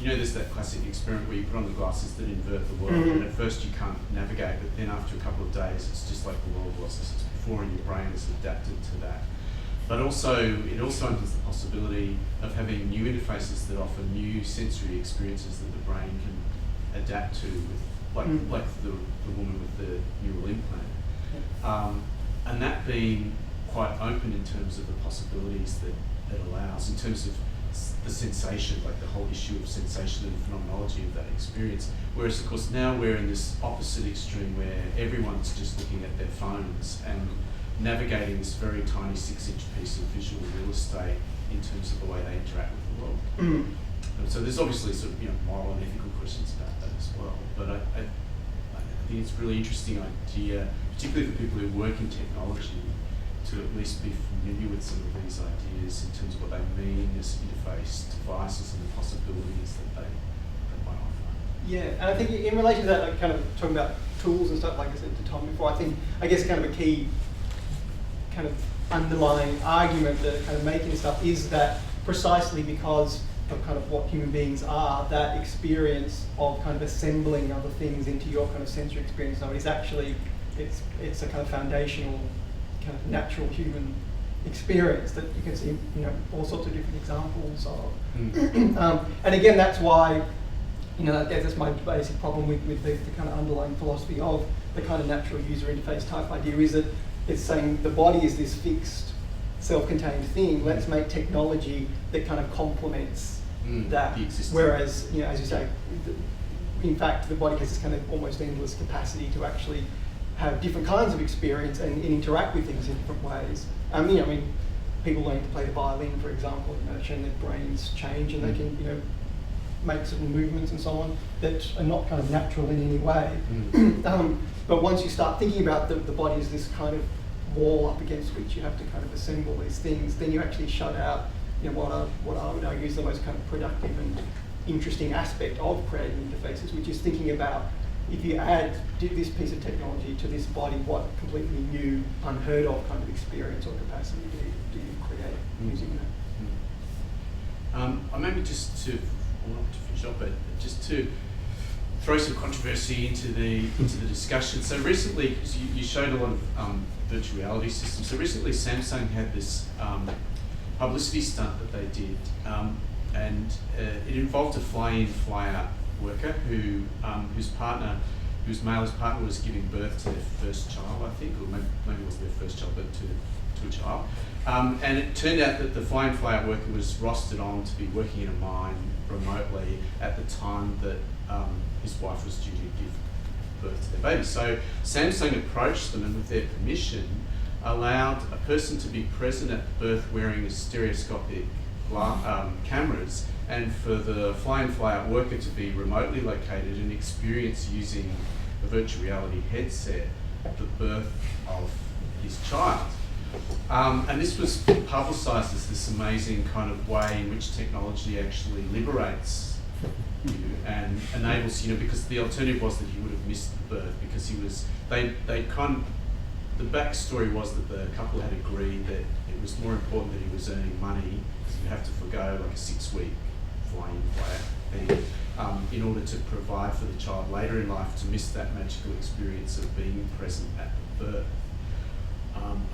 [SPEAKER 2] there's that classic experiment where you put on the glasses that invert the world, and at first you can't navigate, but then after a couple of days, it's just like the world was as it's before, and your brain has adapted to that. But also, it also opens the possibility of having new interfaces that offer new sensory experiences that the brain can adapt to, with, like the woman with the neural implant, and that being quite open in terms of the possibilities that it allows, in terms of the sensation, like the whole issue of sensation and phenomenology of that experience. Whereas, of course, now we're in this opposite extreme where everyone's just looking at their phones and navigating this very tiny 6-inch piece of visual real estate in terms of the way they interact with the world. So there's obviously sort of moral and ethical questions about that as well. But I think it's a really interesting idea, particularly for people who work in technology, to at least be familiar with some of these ideas in terms of what they mean as interface devices and the possibilities that they might offer.
[SPEAKER 4] Yeah, and I think in relation to that, like kind of talking about tools and stuff, like I said to Tom before, I guess kind of a key kind of underlying argument that kind of making stuff is that precisely because of kind of what human beings are, that experience of kind of assembling other things into your kind of sensory experience is actually, it's a kind of foundational, kind of natural human experience that you can see, all sorts of different examples of. And again, that's why, that's my basic problem with the kind of underlying philosophy of the kind of natural user interface type idea, is that it's saying the body is this fixed, self-contained thing. Let's make technology that kind of complements that. Whereas, as you say, in fact, the body has this kind of almost endless capacity to actually have different kinds of experience and interact with things in different ways. People learning to play the violin, for example, showing their brains change and they can, make certain movements and so on that are not kind of natural in any way. But once you start thinking about the body as this kind of wall up against which you have to kind of assemble these things, then you actually shut out, what I would argue is the most kind of productive and interesting aspect of creating interfaces, which is thinking about, if you add this piece of technology to this body, what completely new, unheard of kind of experience or capacity do you create using that?
[SPEAKER 2] I maybe just to, well, not to finish up, but just to throw some controversy into the discussion. So recently, because you showed a lot of virtual reality systems. So recently, Samsung had this publicity stunt that they did, and it involved a fly-in, fly-out worker whose male's partner was giving birth to their first child, I think, or maybe it wasn't their first child, but to a child. And it turned out that the fly-in, fly-out worker was rostered on to be working in a mine remotely at the time that his wife was due to give birth to their baby. So Samsung approached them and, with their permission, allowed a person to be present at birth wearing stereoscopic cameras, and for the fly-in, fly-out worker to be remotely located and experience using a virtual reality headset the birth of his child. And this was publicised as this amazing kind of way in which technology actually liberates you and enables, because the alternative was that he would have missed the birth, because the backstory was that the couple had agreed that it was more important that he was earning money, because you have to forgo like a 6-week fly-in, fly-out thing, in order to provide for the child later in life, to miss that magical experience of being present at the birth.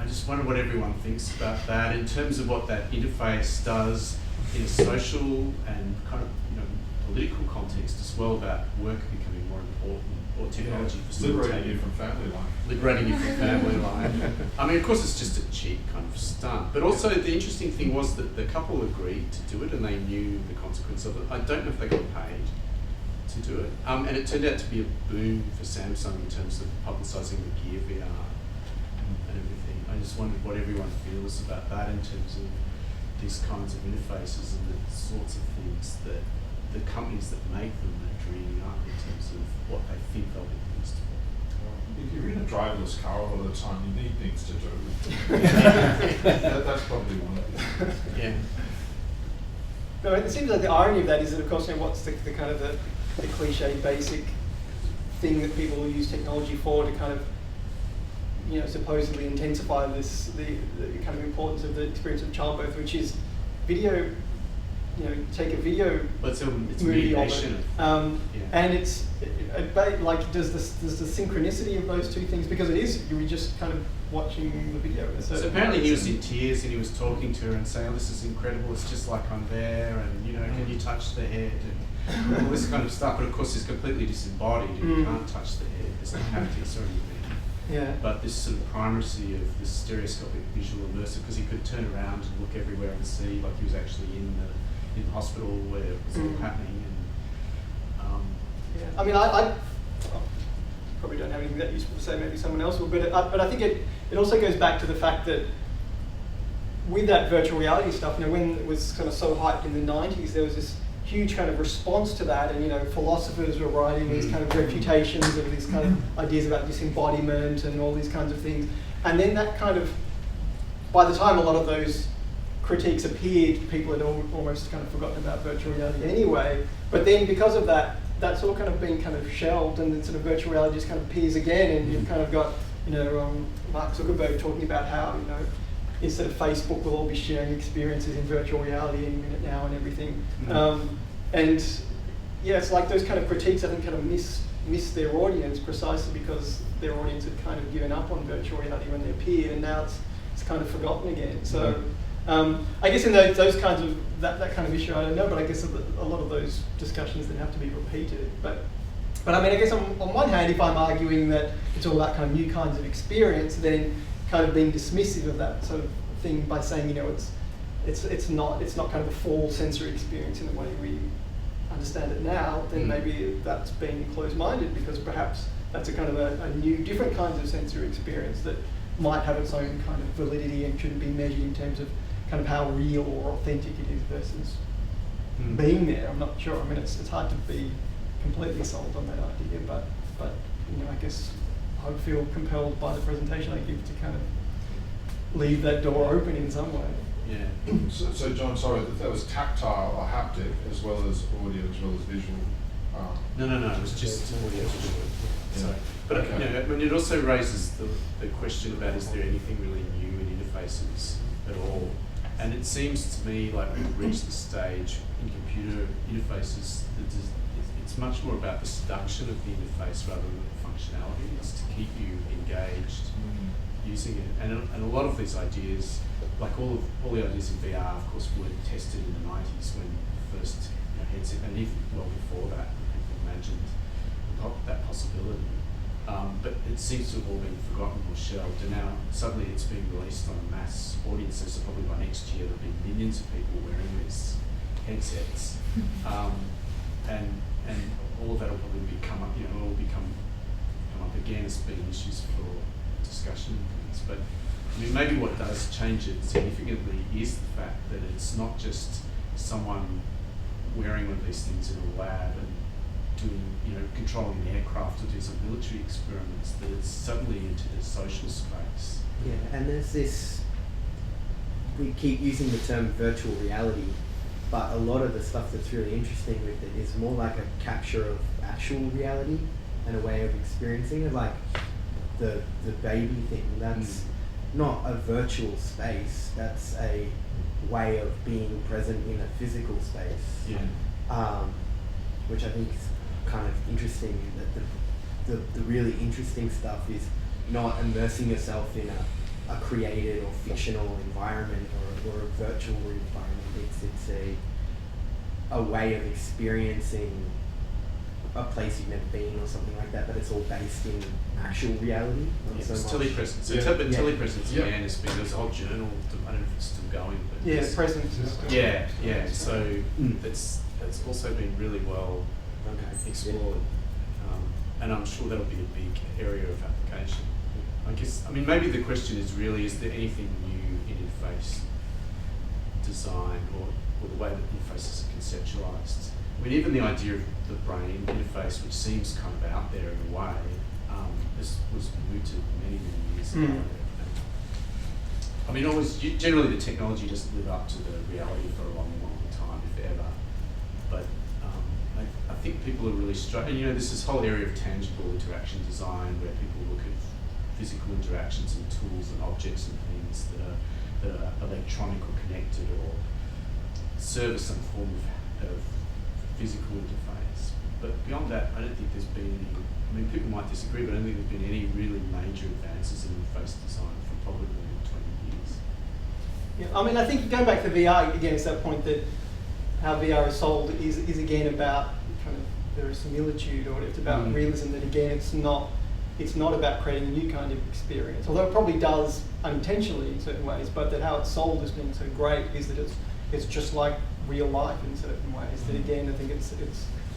[SPEAKER 2] I just wonder what everyone thinks about that in terms of what that interface does in a social and kind of political context as well, about work becoming more important, or technology
[SPEAKER 3] liberating you from family life.
[SPEAKER 2] Liberating you from family life. I mean, of course, it's just a cheap kind of stunt. But also, the interesting thing was that the couple agreed to do it, and they knew the consequence of it. I don't know if they got paid to do it. And it turned out to be a boom for Samsung in terms of publicising the Gear VR and everything. I just wondered what everyone feels about that in terms of these kinds of interfaces and the sorts of things that the companies that make them are dreaming up in terms of what they think they'll be used for.
[SPEAKER 3] If you're in a driverless car all the time, you need things to do. That's probably one of them.
[SPEAKER 2] Yeah.
[SPEAKER 4] No, it seems like the irony of that is that, of course, what's the kind of the cliche basic thing that people will use technology for to kind of, supposedly intensify the kind of importance of the experience of childbirth, which is video. Take a video
[SPEAKER 2] But it's
[SPEAKER 4] movie of
[SPEAKER 2] mediation.
[SPEAKER 4] it, and it's like does the synchronicity of those two things, because it is, you're just kind of watching the video.
[SPEAKER 2] So apparently he was in tears and he was talking to her and saying, "Oh, this is incredible. It's just like I'm there, and can you touch the head?" and all this kind of stuff. But of course, he's completely disembodied and you can't touch the head. There's no haptics or anything.
[SPEAKER 4] Yeah.
[SPEAKER 2] But this sort of primacy of this stereoscopic visual immersive, because he could turn around and look everywhere and see, like he was actually in the hospital where it was all happening.
[SPEAKER 4] And I mean, I probably don't have anything that useful to say. Maybe someone else will. But I think it also goes back to the fact that with that virtual reality stuff, when it was kind of so hyped in the 90s, there was this huge kind of response to that, and philosophers were writing these kind of refutations of these kind of ideas about disembodiment and all these kinds of things. And then that kind of, by the time a lot of those critiques appeared, people had almost kind of forgotten about virtual reality anyway. But then because of that, that's all kind of been kind of shelved, and then sort of virtual reality just kind of appears again, and you've kind of got, Mark Zuckerberg talking about how, instead of Facebook, we'll all be sharing experiences in virtual reality any minute now and everything. And yeah, it's like those kind of critiques, I think, kind of miss their audience precisely because their audience had kind of given up on virtual reality when they appeared, and now it's kind of forgotten again. So I guess in those kinds of, that kind of issue, I don't know, but I guess a lot of those discussions then have to be repeated. But I mean, I guess on one hand, if I'm arguing that it's all about kind of new kinds of experience, then kind of being dismissive of that sort of thing by saying, it's not kind of a full sensory experience in the way we understand it now, then maybe that's being closed-minded, because perhaps that's a kind of a new, different kinds of sensory experience that might have its own kind of validity and shouldn't be measured in terms of kind of how real or authentic it is versus being there. I'm not sure. I mean, it's hard to be completely sold on that idea, but I guess I would feel compelled by the presentation I give to kind of leave that door open in some way.
[SPEAKER 2] Yeah.
[SPEAKER 3] So John, sorry, that was tactile or haptic as well as audio as well as visual.
[SPEAKER 2] No, it was just audio visual.
[SPEAKER 3] Yeah.
[SPEAKER 2] So, but
[SPEAKER 3] Okay.
[SPEAKER 2] I mean, it also raises the question about, is there anything really new in interfaces at all? And it seems to me like we've reached the stage in computer interfaces that it's much more about the seduction of the interface rather than the functionality. It's to keep you engaged using it. And a lot of these ideas, like all the ideas in VR, of course, were tested in the 90s when the first headset, and even well before that, people imagined that possibility. But it seems to have all been forgotten or shelved, and now suddenly it's being released on a mass audience, so probably by next year there'll be millions of people wearing these headsets. And all of that will probably come up again as being issues for discussion and things. But I mean, maybe what does change it significantly is the fact that it's not just someone wearing one of these things in a lab and doing, controlling an aircraft or doing some military experiments, that it's suddenly into the social space.
[SPEAKER 1] Yeah, and there's this, we keep using the term virtual reality, but a lot of the stuff that's really interesting with it is more like a capture of actual reality and a way of experiencing it, like the baby thing. That's not a virtual space, that's a way of being present in a physical space.
[SPEAKER 2] Yeah.
[SPEAKER 1] Which I think is kind of interesting, that the really interesting stuff is not immersing yourself in a created or fictional environment or a virtual environment. It's a way of experiencing a place you've never been or something like that, but it's all based in actual reality.
[SPEAKER 2] It's telepresence. So telepresence again has been, there's a whole journal, I don't know if it's still going, but
[SPEAKER 4] Yeah, presence is still
[SPEAKER 2] yeah. So that's also been really well explored, and I'm sure that'll be a big area of application. I guess, I mean, maybe the question is really, is there anything new in interface design or the way that interfaces are conceptualized? I mean, even the idea of the brain interface, which seems kind of out there in a way, was mooted many years ago. I mean, generally the technology doesn't live up to the reality for a long time, if ever. But I think people are really struggling. There's this whole area of tangible interaction design where people look at physical interactions and tools and objects and things that are electronic or connected or serve some form of physical interface. But beyond that, I don't think there's been any. I mean, people might disagree, but I don't think there's been any really major advances in interface design for probably more than 20 years.
[SPEAKER 4] Yeah, I mean, I think going back to VR again, it's that point that how VR is sold is again about kind of verisimilitude, or it's about realism. That again, it's not about creating a new kind of experience, although it probably does unintentionally in certain ways. But that how it's sold as being so great is that it's just like real life in certain ways. That again, I think it's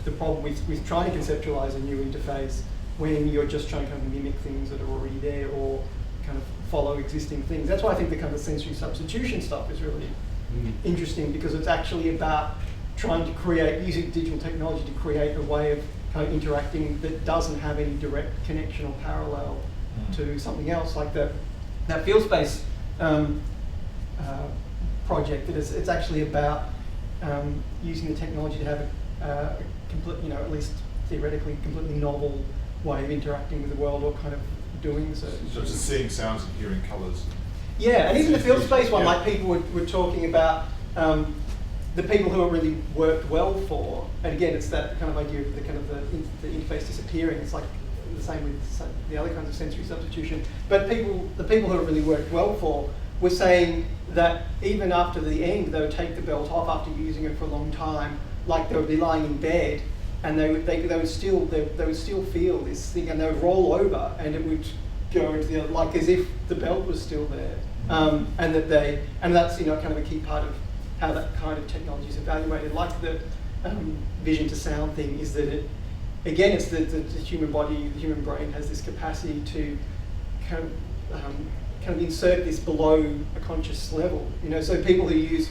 [SPEAKER 4] the problem with trying to conceptualize a new interface when you're just trying to kind of mimic things that are already there or kind of follow existing things. That's why I think the kind of sensory substitution stuff is really interesting, because it's actually about trying to create, using digital technology to create a way of kind of interacting that doesn't have any direct connection or parallel to something else, like that field space project. That it's actually about using the technology to have a complete, you know, at least theoretically, completely novel way of interacting with the world, or kind of doing certain
[SPEAKER 3] So just seeing sounds and hearing colours.
[SPEAKER 4] Yeah, and even the field space one, like people were talking about the people who are really worked well for, and again, it's that kind of idea of the kind of the interface disappearing. It's like the same with the other kinds of sensory substitution. But the people who are really worked well for were saying that even after the end, they would take the belt off after using it for a long time, like they would be lying in bed, and they would still feel this thing, and they would roll over, and it would go into the other, like as if the belt was still there, and that's, you know, kind of a key part of how that kind of technology is evaluated. Like the vision to sound thing is that it, again, it's the human body, the human brain has this capacity to kind of insert this below a conscious level. You know, so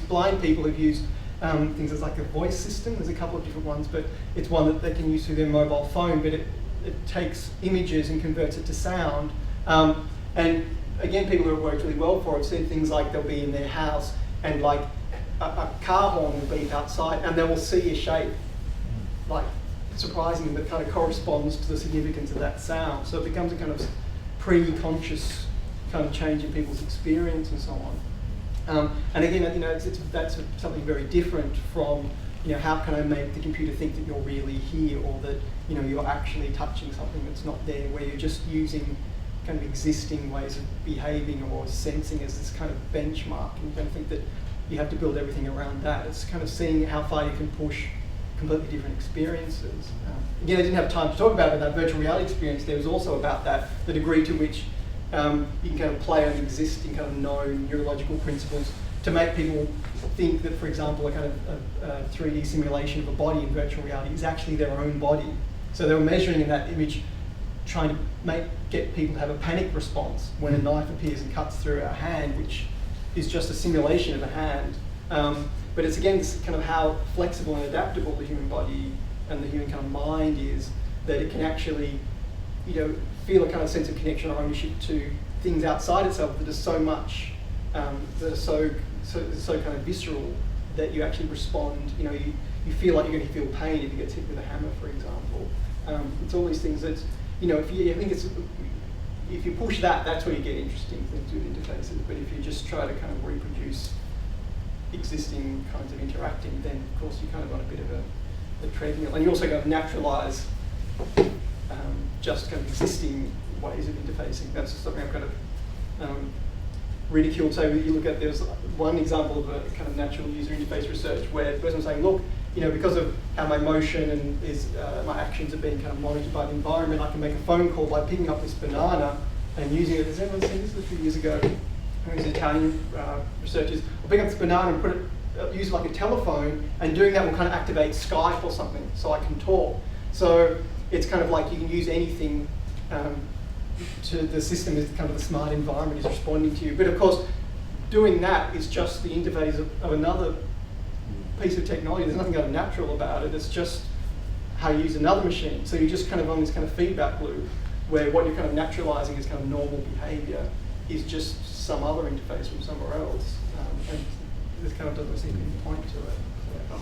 [SPEAKER 4] blind people who've used things as like a voice system. There's a couple of different ones, but it's one that they can use through their mobile phone. But it takes images and converts it to sound. And again, people who have worked really well for it have said things like they'll be in their house and like a car horn will beep outside, and they will see a shape, like surprising, that kind of corresponds to the significance of that sound. So it becomes a kind of pre-conscious kind of change in people's experience and so on. And again, you know, that's something very different from, you know, how can I make the computer think that you're really here, or that, you know, you're actually touching something that's not there, where you're just using kind of existing ways of behaving or sensing as this kind of benchmark, and you don't think that you have to build everything around that. It's kind of seeing how far you can push completely different experiences. Again, I didn't have time to talk about it, but that virtual reality experience there was also about that, the degree to which you can kind of play on existing kind of known neurological principles to make people think that, for example, a kind of a 3D simulation of a body in virtual reality is actually their own body. So they were measuring in that image, trying to get people to have a panic response when a knife appears and cuts through our hand, which is just a simulation of a hand. But it's again this kind of how flexible and adaptable the human body and the human kind of mind is, that it can actually, you know, feel a kind of sense of connection or ownership to things outside itself that are so much, that are so kind of visceral that you actually respond. You know, you feel like you're going to feel pain if you get hit with a hammer, for example. It's all these things that, you know, if you push that, that's where you get interesting things with interfaces. But if you just try to kind of reproduce existing kinds of interacting, then of course you kind of on a bit of a treadmill. And you also got to naturalize just kind of existing ways of interfacing. That's something I've kind of ridiculed. So you look at, there's one example of a kind of natural user interface research where the person was saying, look, you know, because of how my motion and my actions are being kind of monitored by the environment, I can make a phone call by picking up this banana and using it. Has everyone seen this a few years ago? These Italian researchers will pick up this banana and put it, use it like a telephone, and doing that will kind of activate Skype or something, so I can talk. So it's kind of like you can use anything to the system is kind of the smart environment is responding to you. But of course, doing that is just the interface of another piece of technology. There's nothing kind of natural about it. It's just how you use another machine. So you're just kind of on this kind of feedback loop where what you're kind of naturalizing as kind of normal behavior is just some other interface from somewhere else. And this kind of doesn't seem to point to it.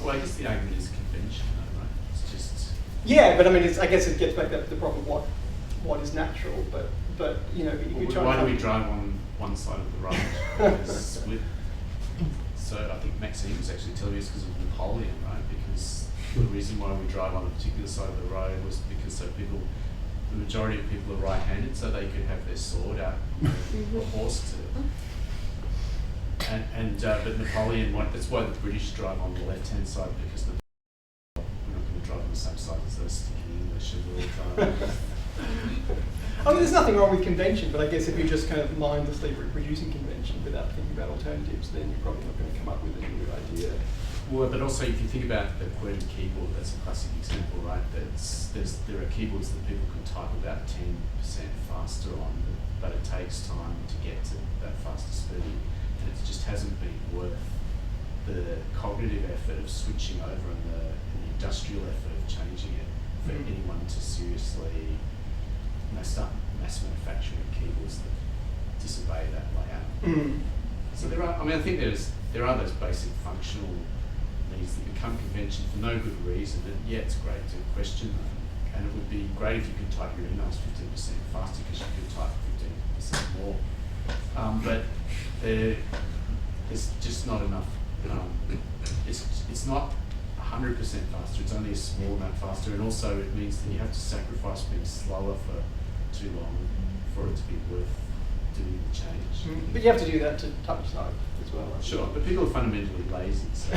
[SPEAKER 2] Well, I guess the argument is convention, though, right? It's just...
[SPEAKER 4] Yeah, but I mean, I guess it gets back to the problem of what is natural, but you know, you try.
[SPEAKER 2] Why do we drive on one side of the road? So I think Maxine was actually telling us because of Napoleon, right? Because the reason why we drive on a particular side of the road was because the majority of people are right-handed, so they could have their sword out, or horse but Napoleon, that's why the British drive on the left-hand side, because we're not going to drive on the same side as those sticking English and we're all driving.
[SPEAKER 4] I mean, there's nothing wrong with convention, but I guess if you're just kind of mindlessly reproducing convention without thinking about alternatives, then you're probably not going to come up with a new idea.
[SPEAKER 2] Well, but also if you think about the QWERTY keyboard, that's a classic example, right? There are keyboards that people can type about 10% faster on, but it takes time to get to that faster speed, and it just hasn't been worth the cognitive effort of switching over and the industrial effort of changing it for anyone to seriously start mass manufacturing keyboards that disobey that layout. So there are, I think there are those basic functional needs that become convention for no good reason, and yeah, it's great to question them. And it would be great if you could type your emails 15% faster because you could type 15% more. But there's just not enough. It's not 100% faster. It's only a small amount faster, and also it means that you have to sacrifice being slower for too long for it to be worth doing the change.
[SPEAKER 4] But you have to do that to touch type as well.
[SPEAKER 2] Sure, but people are fundamentally lazy. So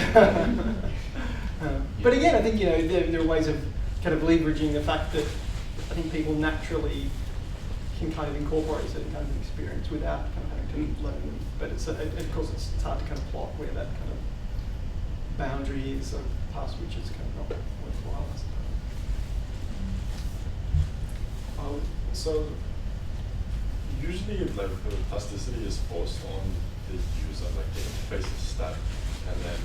[SPEAKER 4] But again, I think there are ways of kind of leveraging the fact that I think people naturally can kind of incorporate certain kinds of experience without kind of having to learn them. But it's of course it's hard to kind of plot where that kind of boundary is past which it's kind of not worthwhile, I suppose.
[SPEAKER 7] So usually the plasticity is forced on the user, like the interface is static, and then if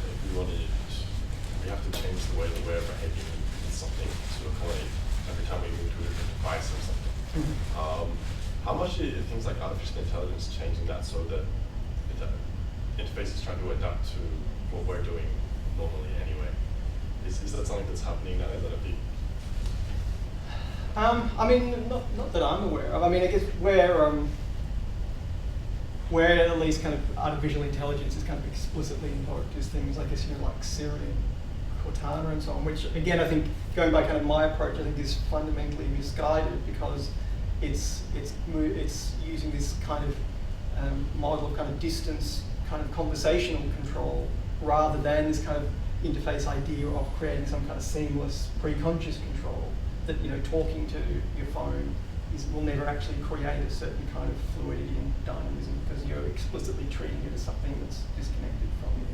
[SPEAKER 7] we have to change the way that we're behaving in something to accommodate every time we move to a different device or something. How much are things like artificial intelligence changing that so that the interface is trying to adapt to what we're doing normally anyway? Is that something that's happening now? Is that a big?
[SPEAKER 4] I mean, not that I'm aware of. I mean, I guess where at least kind of artificial intelligence is kind of explicitly invoked is things, I guess, like Siri and Cortana and so on, which again, I think, going by kind of my approach, I think is fundamentally misguided because it's using this kind of model of kind of distance, kind of conversational control, rather than this kind of interface idea of creating some kind of seamless pre-conscious control that, talking to your phone will never actually create a certain kind of fluidity and dynamism because you're explicitly treating it as something that's disconnected from you.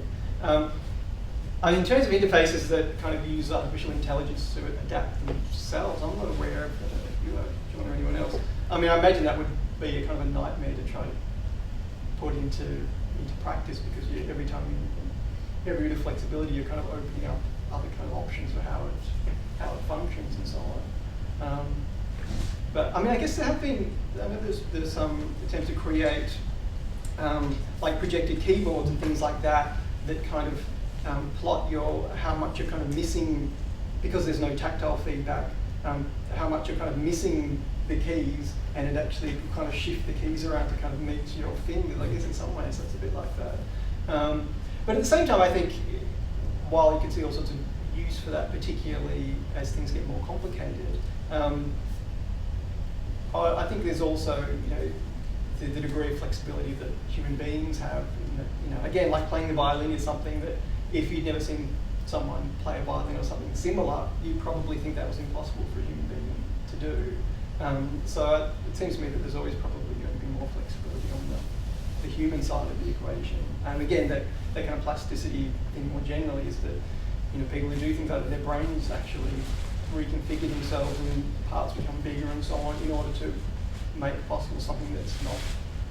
[SPEAKER 4] And in terms of interfaces that kind of use artificial intelligence to adapt themselves, I'm not aware of if you, John, or anyone else. I mean, I imagine that would be a kind of a nightmare to try to put into practice because every time you have a bit of flexibility, you're kind of opening up other kind of options for how it functions and so on. But I mean, I guess there have been, I know there's some attempts to create like projected keyboards and things like that kind of plot how much you're kind of missing, because there's no tactile feedback, how much you're kind of missing the keys, and it actually kind of shift the keys around to kind of meet your fingers. I guess in some ways that's a bit like that. But at the same time, I think while you can see all sorts of use for that, particularly as things get more complicated, I think there's also the degree of flexibility that human beings have. Again, like playing the violin is something that if you'd never seen someone play a violin or something similar, you'd probably think that was impossible for a human being to do. So it seems to me that there's always probably going to be more flexibility on the human side of the equation. And again, that kind of plasticity thing more generally is that people who do things like that, their brains actually reconfigure themselves and parts become bigger and so on in order to make possible something that's not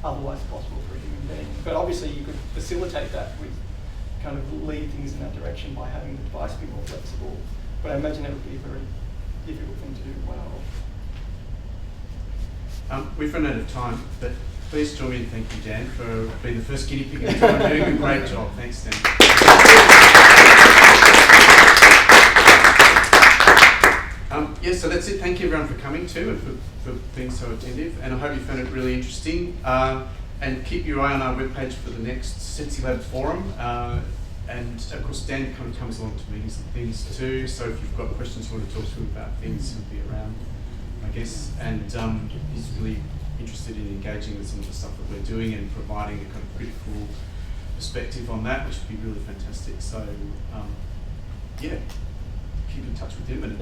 [SPEAKER 4] otherwise possible for a human being. But obviously you could facilitate that with kind of lead things in that direction by having the device be more flexible. But I imagine that would be a very difficult thing to do well.
[SPEAKER 2] We've run out of time, but please join me in thanking Dan for being the first guinea pig and doing a great job. Thanks, Dan. So that's it. Thank you everyone for coming too and for being so attentive. And I hope you found it really interesting. And keep your eye on our webpage for the next sensiLab forum. And of course, Dan kind of comes along to meetings and things too. So if you've got questions you want to talk to him about things, he'll be around, I guess. And he's really interested in engaging with some of the stuff that we're doing and providing a kind of critical perspective on that, which would be really fantastic. So yeah, keep in touch with him. And